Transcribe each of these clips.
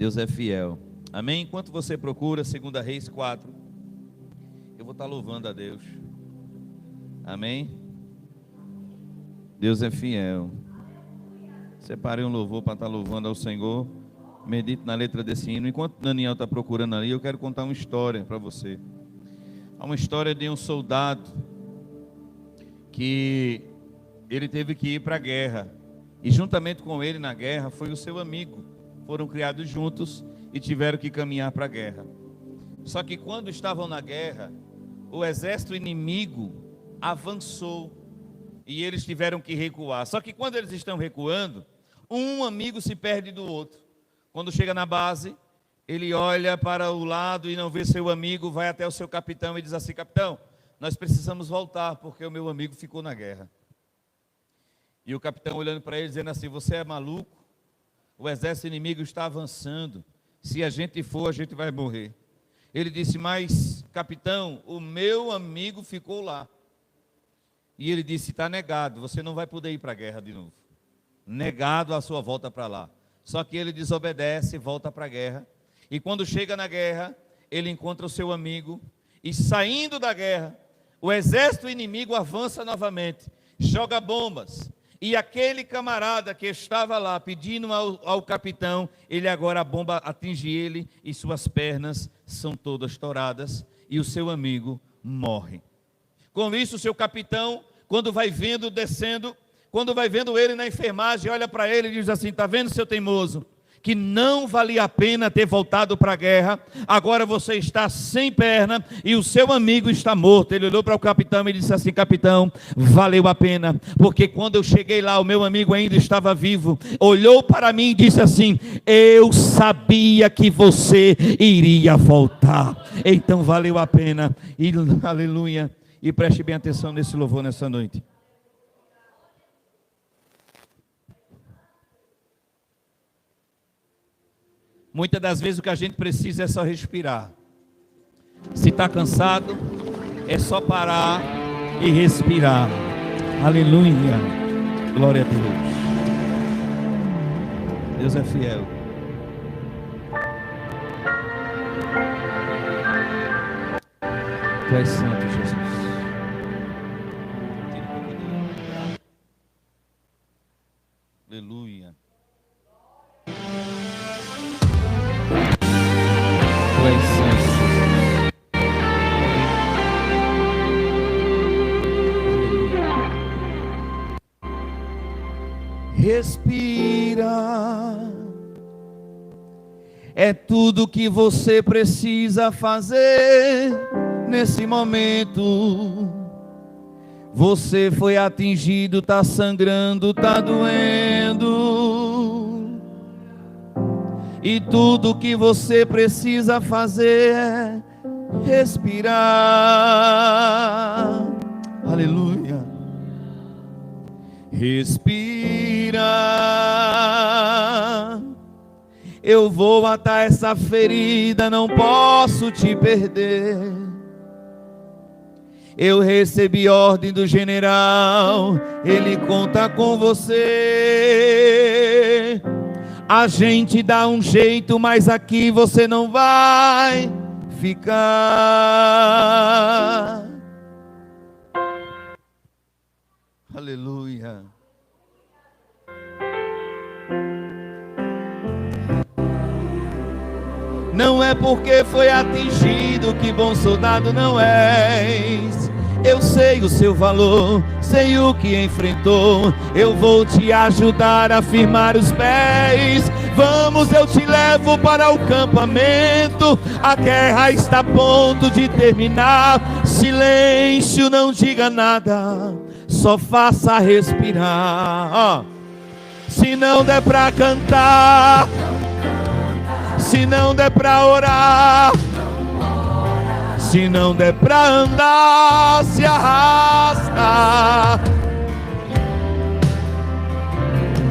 Deus é fiel. Amém? Enquanto você procura 2 Reis 4, eu vou estar louvando a Deus. Amém? Deus é fiel. Separei um louvor para estar louvando ao Senhor. Medite na letra desse hino. Enquanto Daniel está procurando ali, eu quero contar uma história para você. Há uma história de um soldado que ele teve que ir para a guerra. E juntamente com ele na guerra foi o seu amigo. Foram criados juntos e tiveram que caminhar para a guerra. Só que quando estavam na guerra, o exército inimigo avançou e eles tiveram que recuar. Só que quando eles estão recuando, um amigo se perde do outro. Quando chega na base, ele olha para o lado e não vê seu amigo, vai até o seu capitão e diz assim: capitão, nós precisamos voltar porque o meu amigo ficou na guerra. E o capitão olhando para ele dizendo assim: você é maluco? O exército inimigo está avançando. Se a gente for, a gente vai morrer. Ele disse: mas capitão, o meu amigo ficou lá. E ele disse: está negado, você não vai poder ir para a guerra de novo. Negado a sua volta para lá. Só que ele desobedece, volta para a guerra. E quando chega na guerra, ele encontra o seu amigo. E saindo da guerra, o exército inimigo avança novamente, joga bombas. E aquele camarada que estava lá pedindo ao capitão, ele agora, a bomba atinge ele e suas pernas são todas toradas. E o seu amigo morre. Com isso, o seu capitão, quando vai vendo descendo, quando vai vendo ele na enfermagem, olha para ele e diz assim: está vendo, seu teimoso, que não valia a pena ter voltado para a guerra, agora você está sem perna e o seu amigo está morto. Ele olhou para o capitão e disse assim: capitão, valeu a pena, porque quando eu cheguei lá, o meu amigo ainda estava vivo. Olhou para mim e disse assim: eu sabia que você iria voltar, então valeu a pena. E aleluia. E preste bem atenção nesse louvor nessa noite. Muitas das vezes o que a gente precisa é só respirar. Se está cansado, é só parar e respirar. Aleluia. Glória a Deus. Deus é fiel. Tu és santo, Jesus. Aleluia. Tu és santo. Respira. É tudo que você precisa fazer nesse momento. Você foi atingido, está sangrando, está doendo. E tudo que você precisa fazer é respirar. Aleluia. Respira. Eu vou atar essa ferida, não posso te perder. Eu recebi ordem do general, ele conta com você. A gente dá um jeito, mas aqui você não vai ficar. Aleluia. Não é porque foi atingido que bom soldado não és. Eu sei o seu valor, sei o que enfrentou. Eu vou te ajudar a firmar os pés. Vamos, eu te levo para o campamento. A guerra está a ponto de terminar. Silêncio, não diga nada, só faça respirar. Se não der para cantar, se não der para orar, se não der para andar, se arrasta.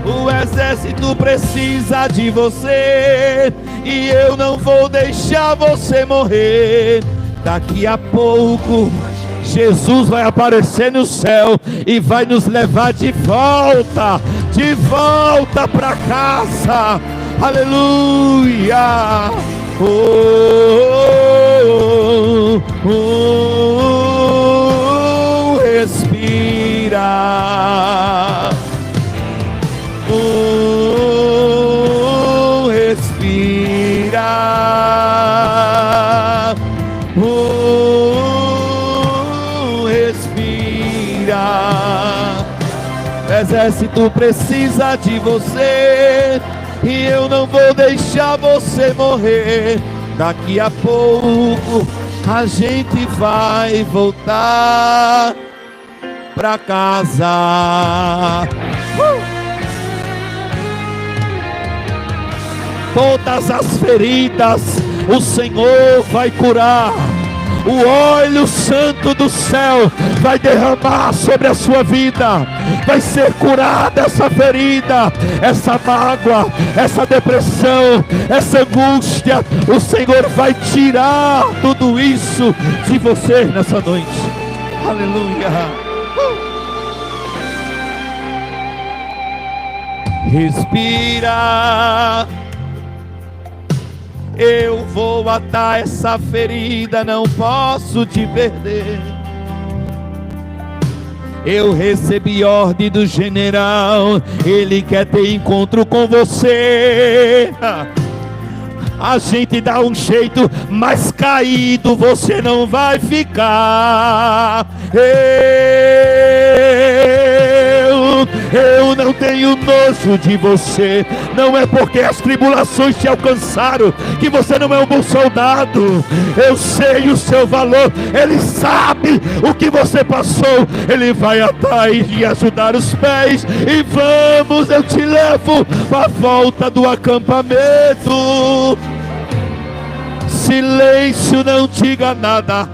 O exército precisa de você e eu não vou deixar você morrer. Daqui a pouco Jesus vai aparecer no céu e vai nos levar de volta para casa. aleluia. Respira. Respira. Respira. O exército precisa de você, e eu não vou deixar você morrer. Daqui a pouco a gente vai voltar pra casa. Todas as feridas o Senhor vai curar. O óleo santo do céu vai derramar sobre a sua vida. Vai ser curada essa ferida, essa mágoa, essa depressão, essa angústia. O Senhor vai tirar tudo isso de você nessa noite. Aleluia. Respira. Eu vou atar essa ferida, não posso te perder. Eu recebi ordem do general, ele quer ter encontro com você. A gente dá um jeito, mas caído você não vai ficar. Eu não tenho nojo de você. Não é porque as tribulações te alcançaram que você não é um bom soldado. Eu sei o seu valor. Ele sabe o que você passou. Ele vai atrás de ajudar os pés. E vamos, eu te levo para a volta do acampamento. Silêncio, não diga nada,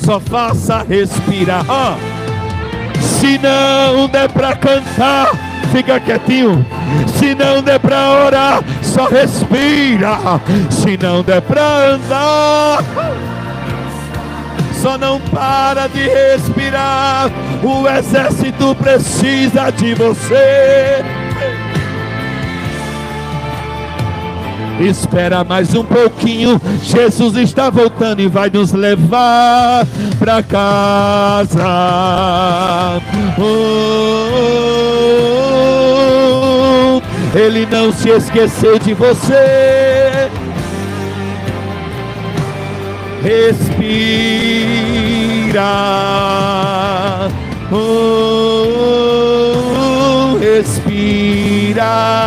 só faça respirar. Se não der para cantar, fica quietinho. Se não der para orar, só respira. Se não der para andar, só não para de respirar. O exército precisa de você. Espera mais um pouquinho, Jesus está voltando e vai nos levar para casa. Ele não se esqueceu de você. Respira. Respira.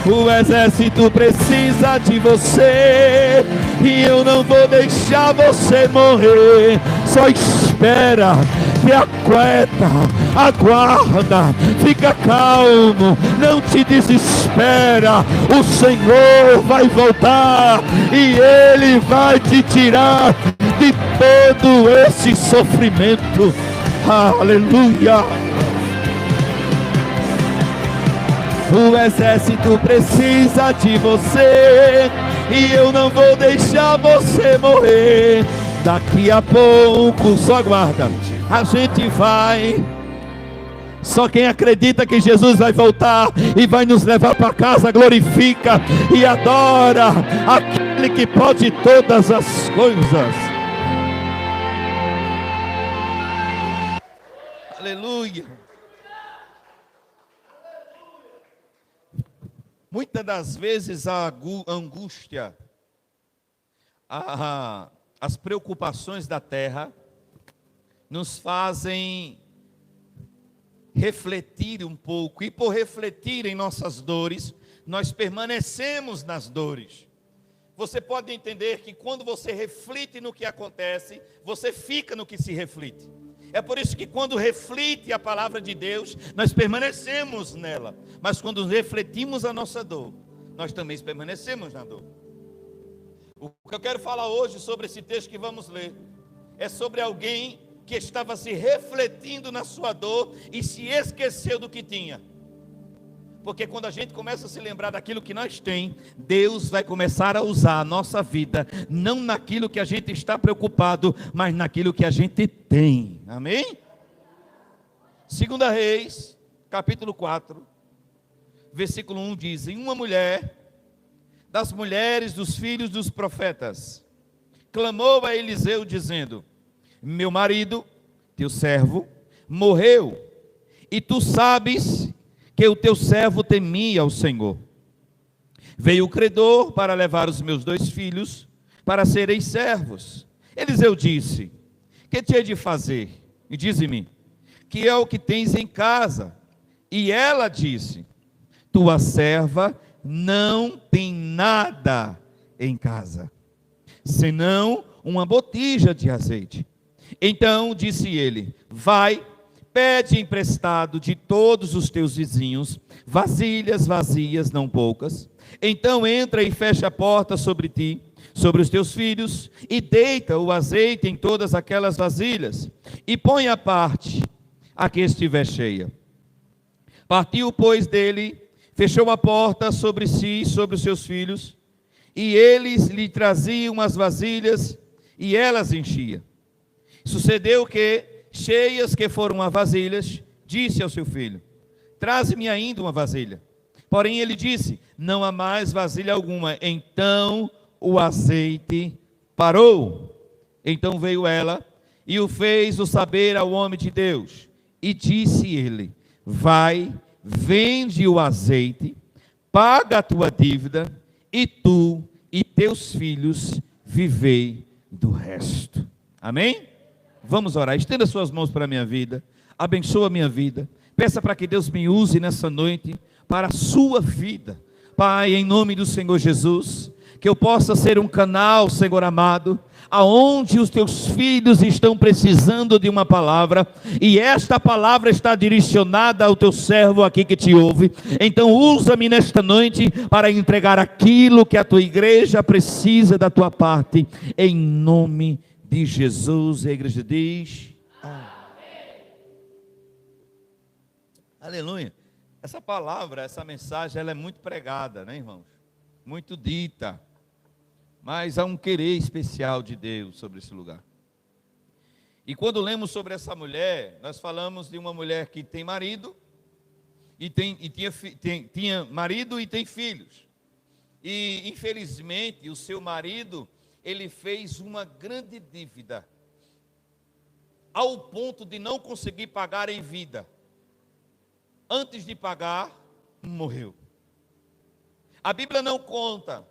O exército precisa de você, e eu não vou deixar você morrer. Só espera, te aquieta, aguarda, fica calmo, não te desespera. O Senhor vai voltar e Ele vai te tirar de todo esse sofrimento. Aleluia. O exército precisa de você, e eu não vou deixar você morrer. Daqui a pouco, só aguarda, a gente vai. Só quem acredita que Jesus vai voltar e vai nos levar para casa, glorifica e adora aquele que pode todas as coisas. Aleluia. Muitas das vezes a angústia, as preocupações da terra nos fazem refletir um pouco, e por refletir em nossas dores, nós permanecemos nas dores. Você pode entender que quando você reflete no que acontece, você fica no que se reflete. É por isso que quando reflete a palavra de Deus, nós permanecemos nela. Mas quando refletimos a nossa dor, nós também permanecemos na dor. O que eu quero falar hoje sobre esse texto que vamos ler, é sobre alguém que estava se refletindo na sua dor e se esqueceu do que tinha. Porque quando a gente começa a se lembrar daquilo que nós tem, Deus vai começar a usar a nossa vida, não naquilo que a gente está preocupado, mas naquilo que a gente tem. Amém? 2 Reis, capítulo 4, versículo 1 diz: em uma mulher, das mulheres dos filhos dos profetas, clamou a Eliseu dizendo: meu marido, teu servo, morreu, e tu sabes que o teu servo temia ao Senhor. Veio o credor para levar os meus 2 filhos para serem servos. Eliseu disse: que te hei de fazer? E dize-me, que é o que tens em casa? E ela disse: tua serva não tem nada em casa, senão uma botija de azeite. Então disse ele: vai, pede emprestado de todos os teus vizinhos vasilhas vazias, não poucas. Então entra e fecha a porta sobre ti, sobre os teus filhos, e deita o azeite em todas aquelas vasilhas, e põe à parte a que estiver cheia. Partiu, pois, dele, fechou a porta sobre si e sobre os seus filhos, e eles lhe traziam as vasilhas, e elas enchia. Sucedeu que, cheias que foram as vasilhas, disse ao seu filho: traze-me ainda uma vasilha. Porém ele disse: não há mais vasilha alguma. Então o azeite parou. Então veio ela e o fez o saber ao homem de Deus. E disse ele: vai, vende o azeite, paga a tua dívida, e tu e teus filhos vivei do resto. Amém? Vamos orar. Estenda suas mãos para a minha vida, abençoa a minha vida, peça para que Deus me use nessa noite para a sua vida. Pai, em nome do Senhor Jesus, que eu possa ser um canal, Senhor amado, aonde os teus filhos estão precisando de uma palavra, e esta palavra está direcionada ao teu servo aqui que te ouve. Então usa-me nesta noite para entregar aquilo que a tua igreja precisa da tua parte, em nome de Jesus. A igreja diz amém. Aleluia. Essa palavra, essa mensagem, ela é muito pregada, né, irmãos? Muito dita. Mas há um querer especial de Deus sobre esse lugar. E quando lemos sobre essa mulher, nós falamos de uma mulher que tem marido, tinha marido e tem filhos. E infelizmente o seu marido, ele fez uma grande dívida, ao ponto de não conseguir pagar em vida. Antes de pagar, morreu. A Bíblia não conta,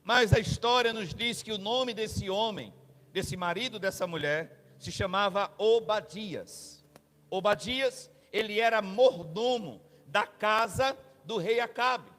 mas a história nos diz que o nome desse homem, desse marido dessa mulher, se chamava Obadias. Obadias, ele era mordomo da casa do rei Acabe.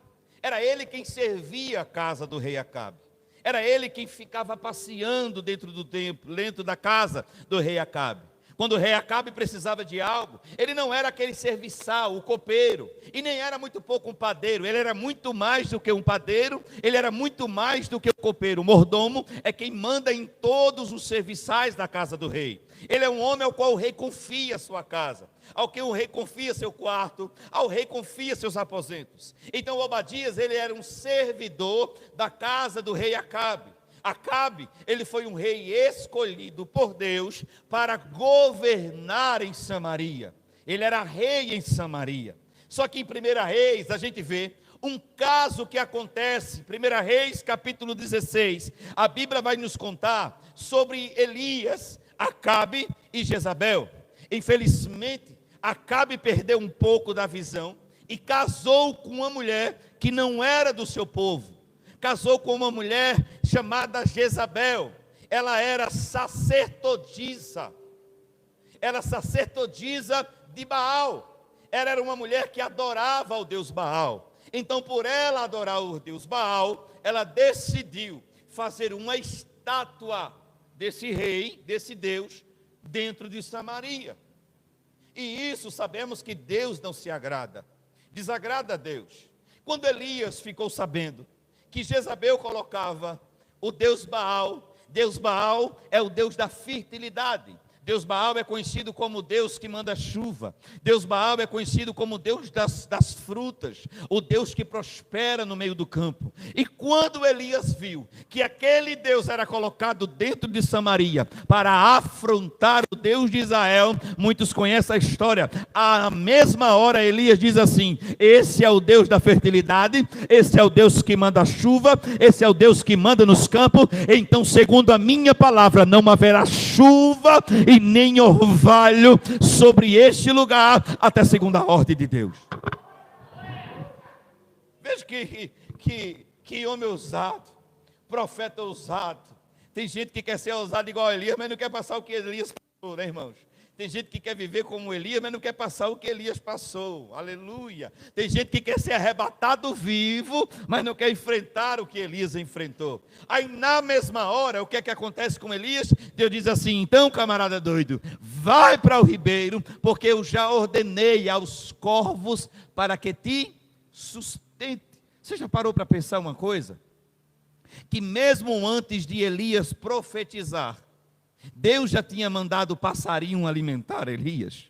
Era ele quem servia a casa do rei Acabe. Era ele quem ficava passeando dentro do templo, dentro da casa do rei Acabe. Quando o rei Acabe precisava de algo, ele não era aquele serviçal, o copeiro, e nem era muito pouco um padeiro. Ele era muito mais do que um padeiro, ele era muito mais do que o copeiro. O mordomo é quem manda em todos os serviçais da casa do rei. Ele é um homem ao qual o rei confia a sua casa, ao que o rei confia seu quarto, ao rei confia seus aposentos. Então Obadias, ele era um servidor da casa do rei Acabe. Acabe, ele foi um rei escolhido por Deus para governar em Samaria. Ele era rei em Samaria. Só que em 1 Reis a gente vê um caso que acontece. 1 Reis capítulo 16, a Bíblia vai nos contar sobre Elias, Acabe e Jezabel. Infelizmente, Acabe perdeu um pouco da visão e casou com uma mulher que não era do seu povo. Casou com uma mulher chamada Jezabel. Ela era sacerdotisa. Era sacerdotisa de Baal. Ela era uma mulher que adorava ao Deus Baal. Então, por ela adorar o Deus Baal, ela decidiu fazer uma estátua desse rei, desse Deus, dentro de Samaria. E isso sabemos que Deus não se agrada. Desagrada a Deus. Quando Elias ficou sabendo que Jezabel colocava o Deus Baal é o Deus da fertilidade, Deus Baal é conhecido como Deus que manda chuva. Deus Baal é conhecido como Deus das frutas, o Deus que prospera no meio do campo. E quando Elias viu que aquele Deus era colocado dentro de Samaria para afrontar o Deus de Israel, muitos conhecem a história, à mesma hora Elias diz assim: esse é o Deus da fertilidade, esse é o Deus que manda chuva, esse é o Deus que manda nos campos, então segundo a minha palavra não haverá chuva e nem orvalho sobre este lugar até segundo a ordem de Deus. Veja que homem ousado, profeta ousado. Tem gente que quer ser ousado igual a Elias, mas não quer passar o que Elias passou, né, irmãos? Tem gente que quer viver como Elias, mas não quer passar o que Elias passou. Aleluia. Tem gente que quer ser arrebatado vivo, mas não quer enfrentar o que Elias enfrentou. Aí na mesma hora, o que é que acontece com Elias? Deus diz assim: então, camarada doido, vai para o ribeiro, porque eu já ordenei aos corvos para que te sustente. Você já parou para pensar uma coisa? Que mesmo antes de Elias profetizar, Deus já tinha mandado o passarinho alimentar Elias.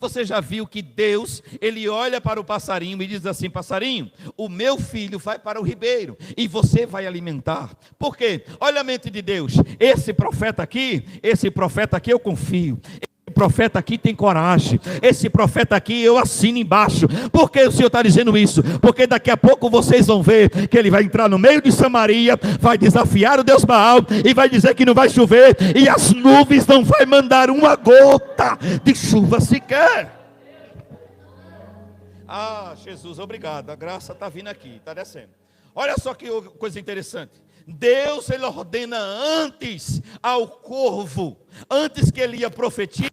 Você já viu que Deus, ele olha para o passarinho e diz assim: passarinho, o meu filho vai para o ribeiro e você vai alimentar. Por quê? Olha a mente de Deus. Esse profeta aqui eu confio. Esse profeta aqui tem coragem. Esse profeta aqui eu assino embaixo. Por que o Senhor está dizendo isso? Porque daqui a pouco vocês vão ver que ele vai entrar no meio de Samaria, vai desafiar o Deus Baal e vai dizer que não vai chover, e as nuvens não vai mandar uma gota de chuva sequer. Ah, Jesus, obrigado. A graça está vindo aqui, está descendo. Olha só que coisa interessante. Deus, ele ordena antes ao corvo, antes que ele ia profetizar,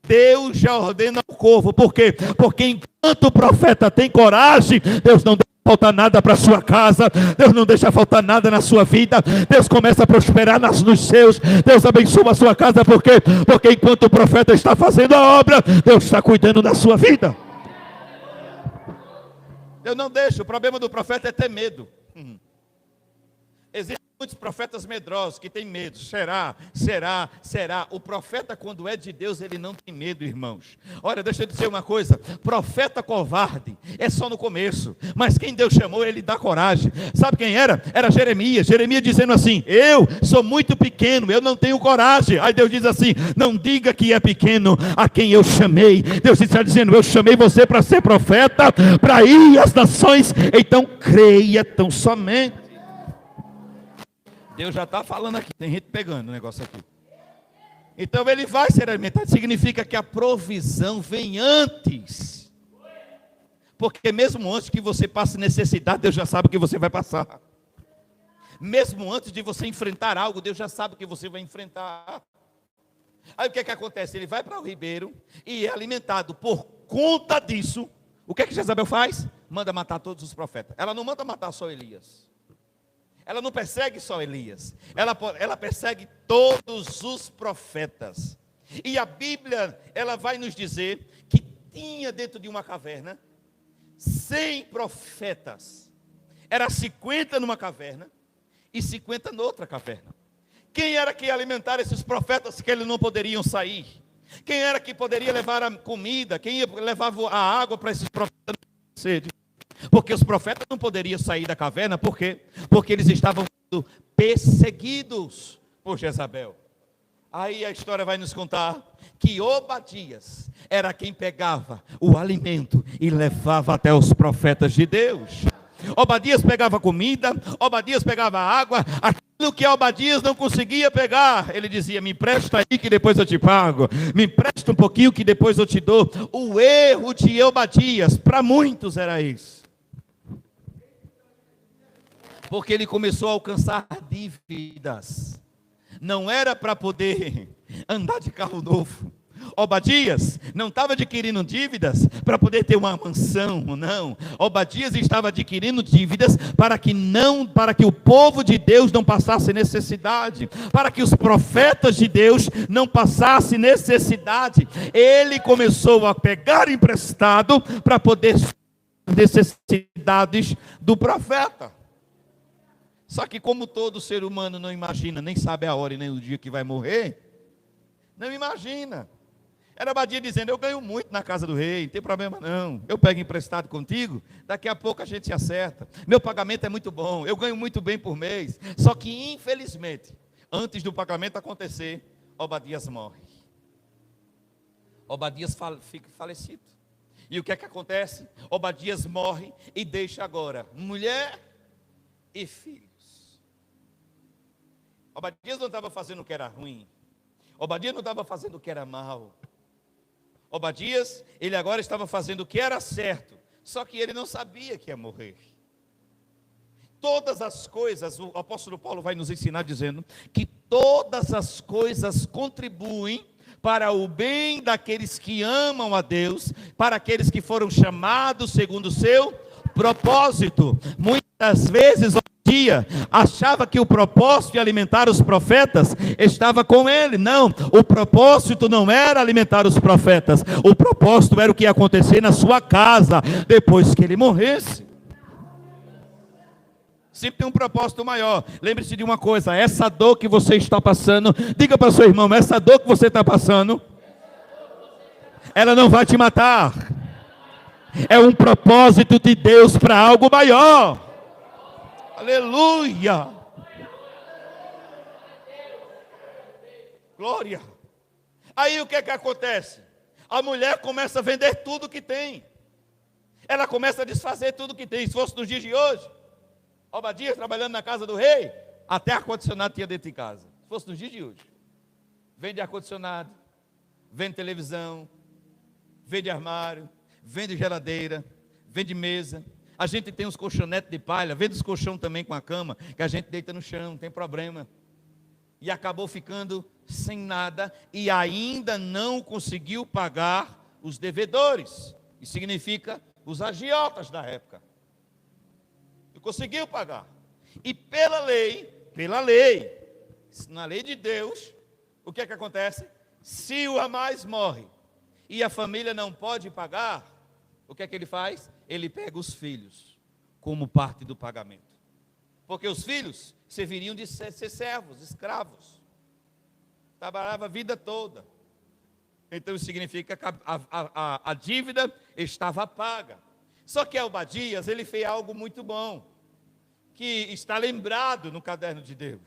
Deus já ordena ao corvo. Por quê? Porque enquanto o profeta tem coragem, Deus não deixa faltar nada para a sua casa, Deus não deixa faltar nada na sua vida, Deus começa a prosperar nos seus, Deus abençoa a sua casa. Por quê? Porque enquanto o profeta está fazendo a obra, Deus está cuidando da sua vida. Eu não deixo, o problema do profeta é ter medo. Existem muitos profetas medrosos que têm medo. Será? O profeta, quando é de Deus, ele não tem medo, irmãos. Olha, deixa eu dizer uma coisa: profeta covarde é só no começo, mas quem Deus chamou, ele dá coragem. Sabe quem era? Era Jeremias. Jeremias dizendo assim: eu sou muito pequeno, eu não tenho coragem. Aí Deus diz assim: não diga que é pequeno a quem eu chamei. Deus está dizendo: eu chamei você para ser profeta, para ir às nações, então creia tão somente. Deus já está falando aqui, tem gente pegando o negócio aqui. Então ele vai ser alimentado, significa que a provisão vem antes. Porque mesmo antes que você passe necessidade, Deus já sabe o que você vai passar. Mesmo antes de você enfrentar algo, Deus já sabe o que você vai enfrentar. Aí o que é que acontece? Ele vai para o ribeiro e é alimentado. Por conta disso, o que é que Jezabel faz? Manda matar todos os profetas. Ela não manda matar só Elias. Ela não persegue só Elias, ela persegue todos os profetas. E a Bíblia, ela vai nos dizer que tinha dentro de uma caverna 100 profetas. Era 50 numa caverna e 50 noutra caverna. Quem era que ia alimentar esses profetas que eles não poderiam sair? Quem era que poderia levar a comida? Quem levava a água para esses profetas não terem sede? Porque os profetas não poderiam sair da caverna. Por quê? Porque eles estavam sendo perseguidos por Jezabel. Aí a história vai nos contar que Obadias era quem pegava o alimento e levava até os profetas de Deus. Obadias pegava comida, Obadias pegava água, aquilo que Obadias não conseguia pegar, ele dizia: me empresta aí que depois eu te pago, me empresta um pouquinho que depois eu te dou. O erro de Obadias, para muitos era isso. Porque ele começou a alcançar dívidas. Não era para poder andar de carro novo. Obadias não estava adquirindo dívidas para poder ter uma mansão, não. Obadias estava adquirindo dívidas para que o povo de Deus não passasse necessidade, para que os profetas de Deus não passassem necessidade. Ele começou a pegar emprestado para poder necessidades do profeta. Só que como todo ser humano não imagina, nem sabe a hora e nem o dia que vai morrer, Não imagina. Era Obadias dizendo: eu ganho muito na casa do rei, não tem problema não. Eu pego emprestado contigo, daqui a pouco a gente se acerta. Meu pagamento é muito bom, eu ganho muito bem por mês. Só que, infelizmente, antes do pagamento acontecer, Obadias morre. Obadias fica falecido. E o que é que acontece? Obadias morre e deixa agora mulher e filhos. Obadias não estava fazendo o que era ruim. Obadias não estava fazendo o que era mal. Obadias, ele agora estava fazendo o que era certo, só que ele não sabia que ia morrer. Todas as coisas, o apóstolo Paulo vai nos ensinar dizendo que todas as coisas contribuem para o bem daqueles que amam a Deus, para aqueles que foram chamados segundo o seu propósito. Muitas vezes Obadias achava que o propósito de alimentar os profetas estava com ele. Não, o propósito não era alimentar os profetas, o propósito era o que ia acontecer na sua casa depois que ele morresse. Sempre tem um propósito maior. Lembre-se de uma coisa: essa dor que você está passando, diga para o seu irmão, essa dor que você está passando, ela não vai te matar. É um propósito de Deus para algo maior. Aleluia. Glória. Aí o que é que acontece? A mulher começa a vender tudo que tem. Ela começa a desfazer tudo que tem. Se fosse nos dias de hoje, Obadias trabalhando na casa do rei, até ar-condicionado tinha dentro de casa. Se fosse nos dias de hoje, vende ar-condicionado, vende televisão, vende armário, vende geladeira, vende mesa. A gente tem uns colchonetes de palha, vende os colchão também com a cama, que a gente deita no chão, não tem problema. E acabou ficando sem nada e ainda não conseguiu pagar os devedores. Isso significa os agiotas da época. Não conseguiu pagar. E pela lei, na lei de Deus, o que é que acontece? Se o Amás morre e a família não pode pagar, o que é que ele faz? Ele pega os filhos como parte do pagamento. Porque os filhos serviriam de ser servos, escravos. Trabalhava a vida toda. Então isso significa que a dívida estava paga. Só que Obadias, ele fez algo muito bom, que está lembrado no caderno de Deus.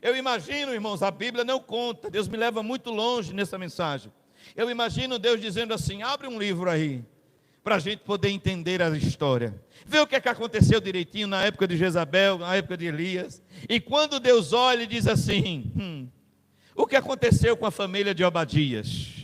Eu imagino, irmãos, a Bíblia não conta, Deus me leva muito longe nessa mensagem. Eu imagino Deus dizendo assim: abre um livro aí, para a gente poder entender a história. Vê o que é que aconteceu direitinho na época de Jezabel, na época de Elias. E quando Deus olha e diz assim: o que aconteceu com a família de Obadias?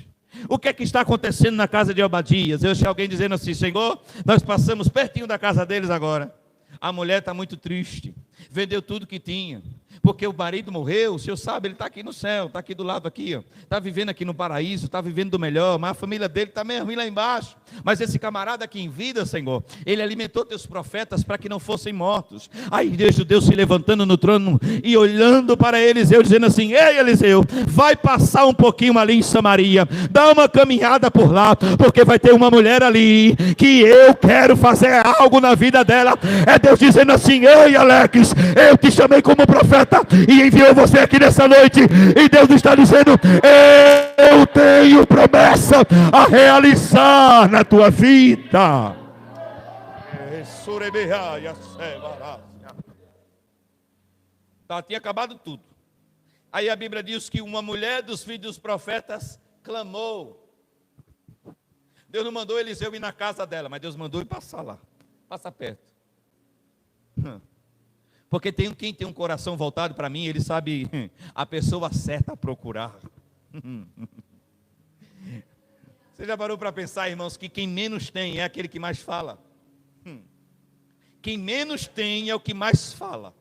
O que é que está acontecendo na casa de Obadias? Eu achei alguém dizendo assim: Senhor, nós passamos pertinho da casa deles agora. A mulher está muito triste, vendeu tudo que tinha, porque o marido morreu. O Senhor sabe, ele está aqui no céu, está aqui do lado aqui, está vivendo aqui no paraíso, está vivendo do melhor, mas a família dele está meio ruim lá embaixo. Mas esse camarada aqui em vida, Senhor, ele alimentou teus profetas para que não fossem mortos. Aí vejo Deus se levantando no trono e olhando para Eliseu, dizendo assim: ei Eliseu, vai passar um pouquinho ali em Samaria, dá uma caminhada por lá, porque vai ter uma mulher ali, que eu quero fazer algo na vida dela. É Deus dizendo assim: ei Alex, eu te chamei como profeta e enviou você aqui nessa noite, e Deus está dizendo: eu tenho promessa a realizar na tua vida. Tinha acabado tudo. Aí a Bíblia diz que uma mulher dos filhos dos profetas clamou. Deus não mandou Eliseu ir na casa dela, mas Deus mandou ele passar lá, passar perto. Porque quem tem um coração voltado para mim, ele sabe a pessoa certa a procurar. Você já parou para pensar, irmãos, que quem menos tem é aquele que mais fala? Quem menos tem é o que mais fala.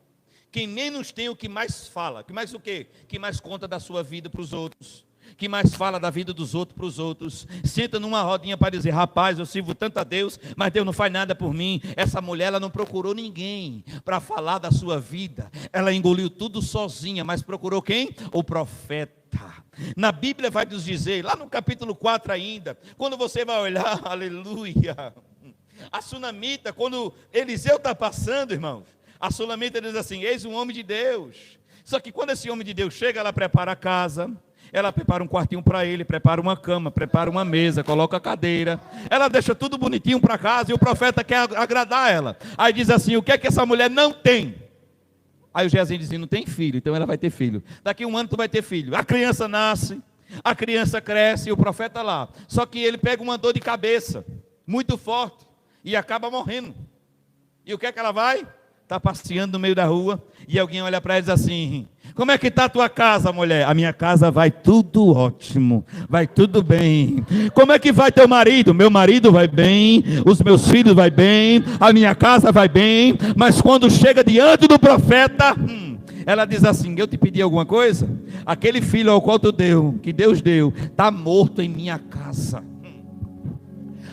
Quem menos tem é o que mais fala. Que mais o quê? Que mais conta da sua vida para os outros. Que mais fala da vida dos outros para os outros. Senta numa rodinha para dizer: rapaz, eu sirvo tanto a Deus, mas Deus não faz nada por mim. Essa mulher, ela não procurou ninguém para falar da sua vida. Ela engoliu tudo sozinha, mas procurou quem? O profeta. Na Bíblia vai nos dizer, lá no capítulo 4 ainda, quando você vai olhar, aleluia, a sunamita, quando Eliseu está passando, irmãos, a sunamita diz assim: eis um homem de Deus. Só que quando esse homem de Deus chega, ela prepara a casa, Ela prepara um quartinho para ele, prepara uma cama, prepara uma mesa, coloca a cadeira. Ela deixa tudo bonitinho para casa e o profeta quer agradar ela. Aí diz assim: o que é que essa mulher não tem? Aí o Geazi diz: não tem filho, então ela vai ter filho. Daqui a um ano tu vai ter filho. A criança nasce, a criança cresce e o profeta lá. Só que ele pega uma dor de cabeça muito forte e acaba morrendo. E o que é que ela vai? Está passeando no meio da rua e alguém olha para ela e diz assim: como é que está a tua casa, mulher? A minha casa vai tudo ótimo, vai tudo bem. Como é que vai teu marido? Meu marido vai bem, os meus filhos vai bem, a minha casa vai bem. Mas quando chega diante do profeta, ela diz assim: eu te pedi alguma coisa? Aquele filho ao qual tu deu, que Deus deu, está morto em minha casa.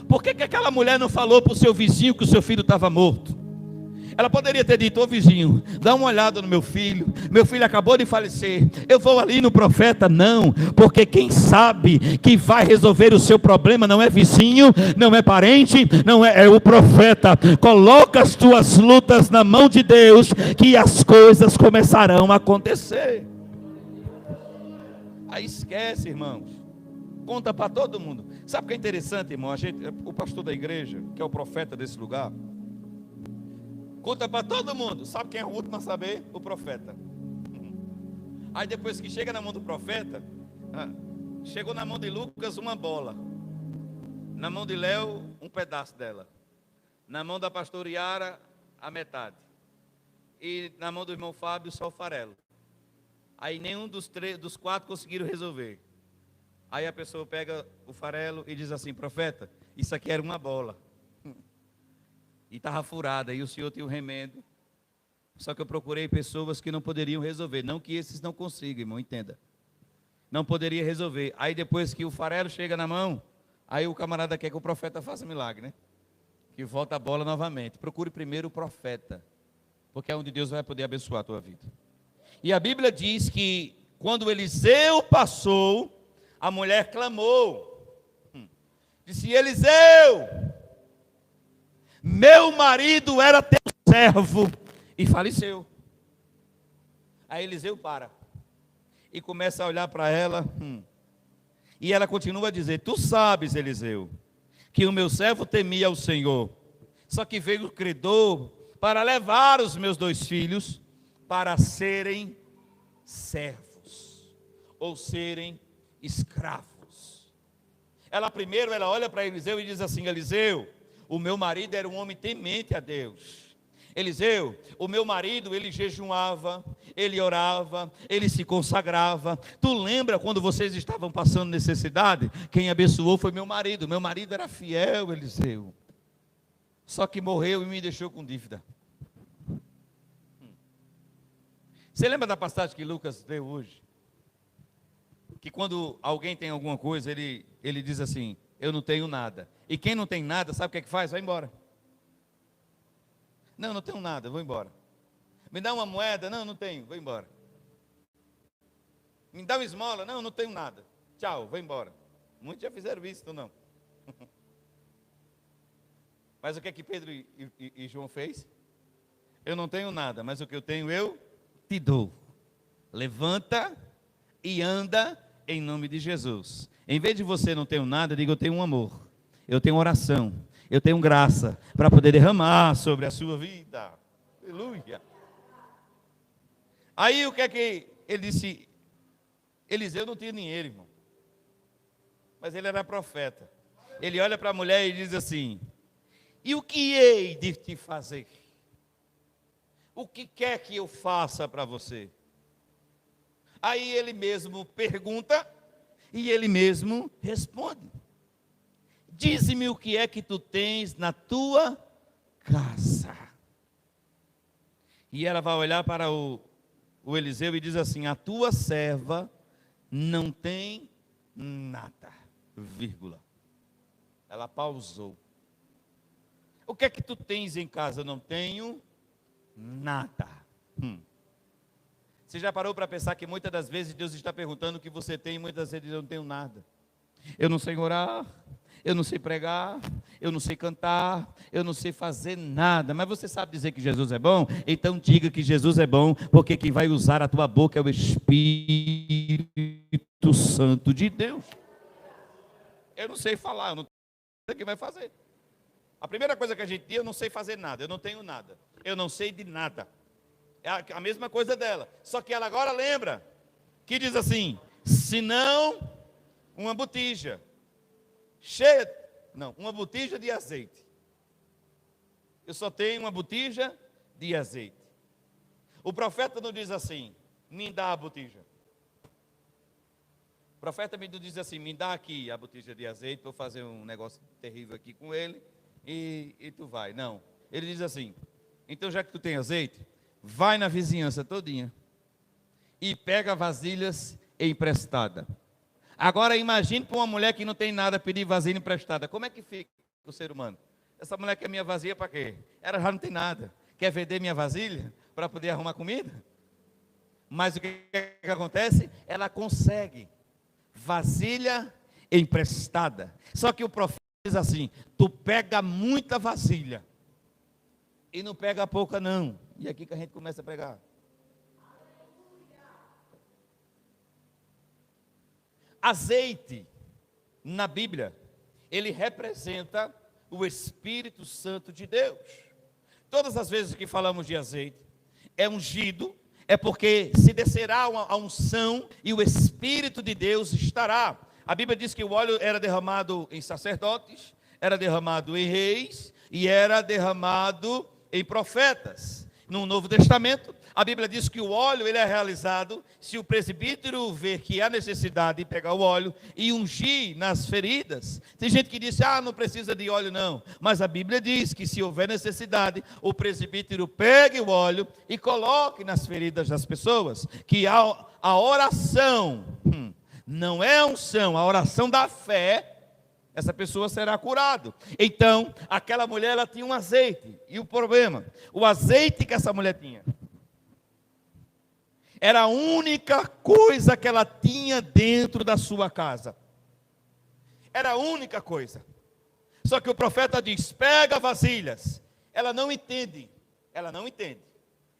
Por que aquela mulher não falou para o seu vizinho que o seu filho estava morto? Ela poderia ter dito: ô vizinho, dá uma olhada no meu filho acabou de falecer, eu vou ali no profeta. Não, porque quem sabe que vai resolver o seu problema não é vizinho, não é parente, não é o profeta. Coloca as tuas lutas na mão de Deus, que as coisas começarão a acontecer. Aí esquece, irmãos, conta para todo mundo. Sabe o que é interessante, irmão? O pastor da igreja, que é o profeta desse lugar, conta para todo mundo. Sabe quem é o último a saber? O profeta. Aí depois que chega na mão do profeta, chegou na mão de Lucas uma bola, na mão de Léo um pedaço dela, na mão da pastora Yara a metade, e na mão do irmão Fábio só o farelo. Aí nenhum dos quatro conseguiram resolver. Aí a pessoa pega o farelo e diz assim: profeta, isso aqui era uma bola e estava furada, e o senhor tinha o remendo. Só que eu procurei pessoas que não poderiam resolver. Não que esses não consigam, irmão, entenda. Não poderia resolver. Aí depois que o farelo chega na mão, aí o camarada quer que o profeta faça milagre, né? Que volta a bola novamente. Procure primeiro o profeta, porque é onde Deus vai poder abençoar a tua vida. E a Bíblia diz que quando Eliseu passou, a mulher clamou. Disse: Eliseu, meu marido era teu servo e faleceu. Aí Eliseu para e começa a olhar para ela, e ela continua a dizer: tu sabes, Eliseu, que o meu servo temia o Senhor, só que veio o credor para levar os meus 2 filhos para serem servos, ou serem escravos. Ela olha para Eliseu e diz assim: Eliseu, o meu marido era um homem temente a Deus. Eliseu, o meu marido, ele jejuava, ele orava, ele se consagrava. Tu lembra quando vocês estavam passando necessidade? Quem abençoou foi meu marido era fiel, Eliseu. Só que morreu e me deixou com dívida. Você lembra da passagem que Lucas deu hoje? Que quando alguém tem alguma coisa, ele diz assim: eu não tenho nada. E quem não tem nada, sabe o que é que faz? Vai embora. Não tenho nada, vou embora. Me dá uma moeda? Não tenho, vou embora. Me dá uma esmola? Não tenho nada. Tchau, vou embora. Muitos já fizeram isso, tu não. Mas o que é que Pedro e João fez? Eu não tenho nada, mas o que eu tenho eu te dou. Levanta e anda em nome de Jesus. Em vez de você não tenho nada, diga: eu tenho um amor, eu tenho oração, eu tenho graça para poder derramar sobre a sua vida. Aleluia. Aí o que é que ele disse? Eliseu não tinha dinheiro, irmão, mas ele era profeta. Ele olha para a mulher e diz assim: e o que hei de te fazer? O que quer que eu faça para você? Aí ele mesmo pergunta e ele mesmo responde: dize-me o que é que tu tens na tua casa. E ela vai olhar para o Eliseu e diz assim: a tua serva não tem nada, vírgula. Ela pausou. O que é que tu tens em casa? Não tenho nada. Você já parou para pensar que muitas das vezes Deus está perguntando o que você tem, e muitas vezes eu não tenho nada. Eu não sei orar, eu não sei pregar, eu não sei cantar, eu não sei fazer nada. Mas você sabe dizer que Jesus é bom? Então diga que Jesus é bom, porque quem vai usar a tua boca é o Espírito Santo. Santo de Deus. Eu não sei falar, eu não sei quem vai fazer. A primeira coisa que a gente diz, eu não sei fazer nada, eu não tenho nada, eu não sei de nada. É a mesma coisa dela, só que ela agora lembra, que diz assim, se não uma botija cheia, não, uma botija de azeite. Eu só tenho uma botija de azeite. O profeta não diz assim, me dá a botija. O profeta me diz assim, me dá aqui a botija de azeite, vou fazer um negócio terrível aqui com ele, e tu vai. Não, ele diz assim, então já que tu tem azeite, vai na vizinhança todinha, e pega vasilhas emprestada. Agora imagine para uma mulher que não tem nada pedir vasilha emprestada, como é que fica o ser humano? Essa mulher quer minha vasilha para quê? Ela já não tem nada, quer vender minha vasilha para poder arrumar comida? Mas o que acontece? Ela consegue vasilha emprestada. Só que o profeta diz assim, tu pega muita vasilha e não pega pouca não. E aqui que a gente começa a pregar. Azeite, na Bíblia, ele representa o Espírito Santo de Deus. Todas as vezes que falamos de azeite, é ungido, é porque se descerá a unção e o Espírito de Deus estará. A Bíblia diz que o óleo era derramado em sacerdotes, era derramado em reis e era derramado em profetas. No Novo Testamento, a Bíblia diz que o óleo ele é realizado se o presbítero ver que há necessidade de pegar o óleo e ungir nas feridas. Tem gente que diz, não precisa de óleo não. Mas a Bíblia diz que se houver necessidade, o presbítero pegue o óleo e coloque nas feridas das pessoas. Que a oração, não é a unção, a oração da fé, essa pessoa será curada. Então, aquela mulher, ela tinha um azeite. E o problema, o azeite que essa mulher tinha, era a única coisa que ela tinha dentro da sua casa. Era a única coisa. Só que o profeta diz, pega vasilhas. Ela não entende. Ela não entende.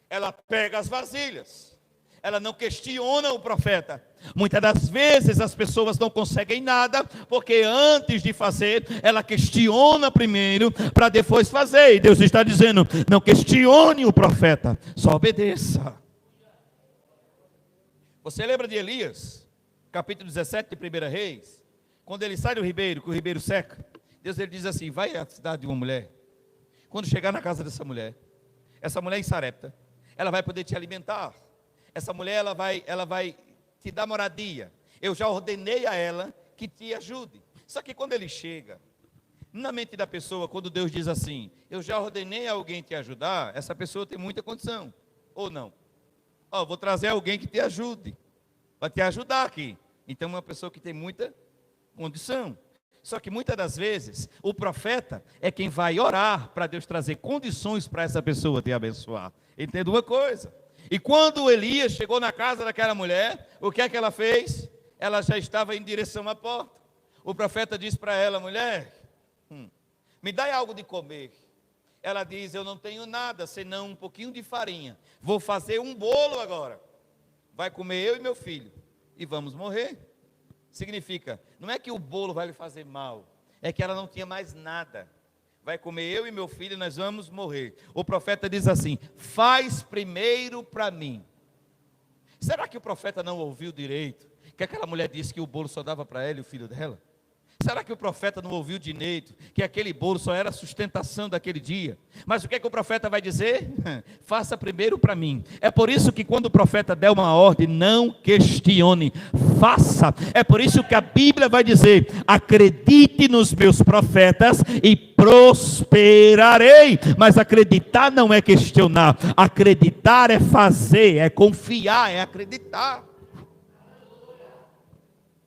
Ela pega as vasilhas. Ela não questiona o profeta. Muitas das vezes as pessoas não conseguem nada, porque antes de fazer, ela questiona primeiro, para depois fazer. E Deus está dizendo, não questione o profeta, só obedeça. Você lembra de Elias, capítulo 17 de 1 Reis? Quando ele sai do ribeiro, que o ribeiro seca, Deus ele diz assim, vai à cidade de uma mulher. Quando chegar na casa dessa mulher, essa mulher em Sarepta, ela vai poder te alimentar. Essa mulher, ela vai te dar moradia. Eu já ordenei a ela que te ajude. Só que quando ele chega, na mente da pessoa, quando Deus diz assim, eu já ordenei a alguém te ajudar, essa pessoa tem muita condição, ou não? Vou trazer alguém que te ajude, vai te ajudar aqui. Então é uma pessoa que tem muita condição. Só que muitas das vezes, o profeta é quem vai orar para Deus trazer condições para essa pessoa te abençoar. Entenda uma coisa. E quando Elias chegou na casa daquela mulher, o que é que ela fez? Ela já estava em direção à porta. O profeta disse para ela, mulher, me dá algo de comer. Ela diz, eu não tenho nada, senão um pouquinho de farinha. Vou fazer um bolo agora. Vai comer eu e meu filho. E vamos morrer. Significa, não é que o bolo vai lhe fazer mal. É que ela não tinha mais nada. Vai comer eu e meu filho e nós vamos morrer. O profeta diz assim, faz primeiro para mim. Será que o profeta não ouviu direito? Que aquela mulher disse que o bolo só dava para ela e o filho dela? Será que o profeta não ouviu direito que aquele bolo só era a sustentação daquele dia? Mas o que é que o profeta vai dizer? Faça primeiro para mim. É por isso que quando o profeta der uma ordem, não questione, faça. É por isso que a Bíblia vai dizer, acredite nos meus profetas e prosperarei. Mas acreditar não é questionar, acreditar é fazer, é confiar, é acreditar.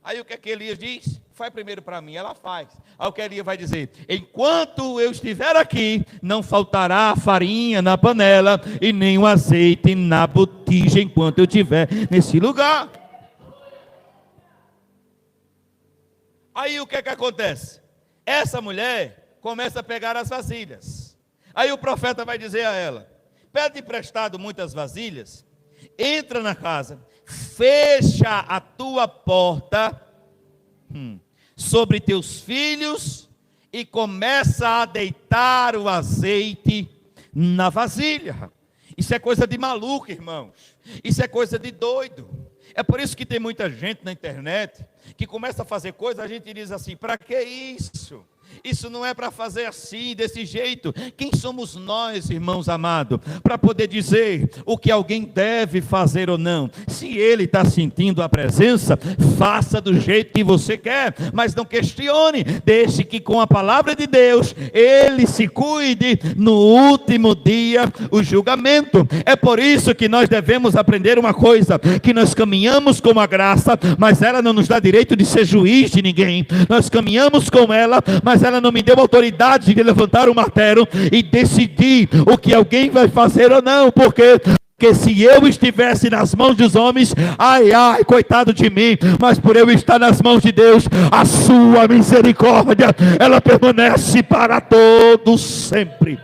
Aí o que é que Elias diz? Faz primeiro para mim, ela faz. Aí o que Elias vai dizer? Enquanto eu estiver aqui, não faltará farinha na panela e nem o azeite na botija, enquanto eu estiver nesse lugar. Aí o que é que acontece? Essa mulher começa a pegar as vasilhas. Aí o profeta vai dizer a ela, pede emprestado muitas vasilhas, entra na casa, fecha a tua porta sobre teus filhos e começa a deitar o azeite na vasilha. Isso é coisa de maluco, irmãos. Isso é coisa de doido. É por isso que tem muita gente na internet que começa a fazer coisa, a gente diz assim: para que isso? Isso não é para fazer assim, desse jeito. Quem somos nós, irmãos amados, para poder dizer o que alguém deve fazer ou não? Se ele está sentindo a presença, faça do jeito que você quer, mas não questione. Deixe que com a palavra de Deus ele se cuide no último dia, o julgamento. É por isso que nós devemos aprender uma coisa: que nós caminhamos com a graça, mas ela não nos dá direito de ser juiz de ninguém. Nós caminhamos com ela, mas ela não me deu autoridade de levantar um martelo e decidir o que alguém vai fazer ou não. Porque se eu estivesse nas mãos dos homens, ai, coitado de mim, mas por eu estar nas mãos de Deus, a sua misericórdia, ela permanece para todos sempre.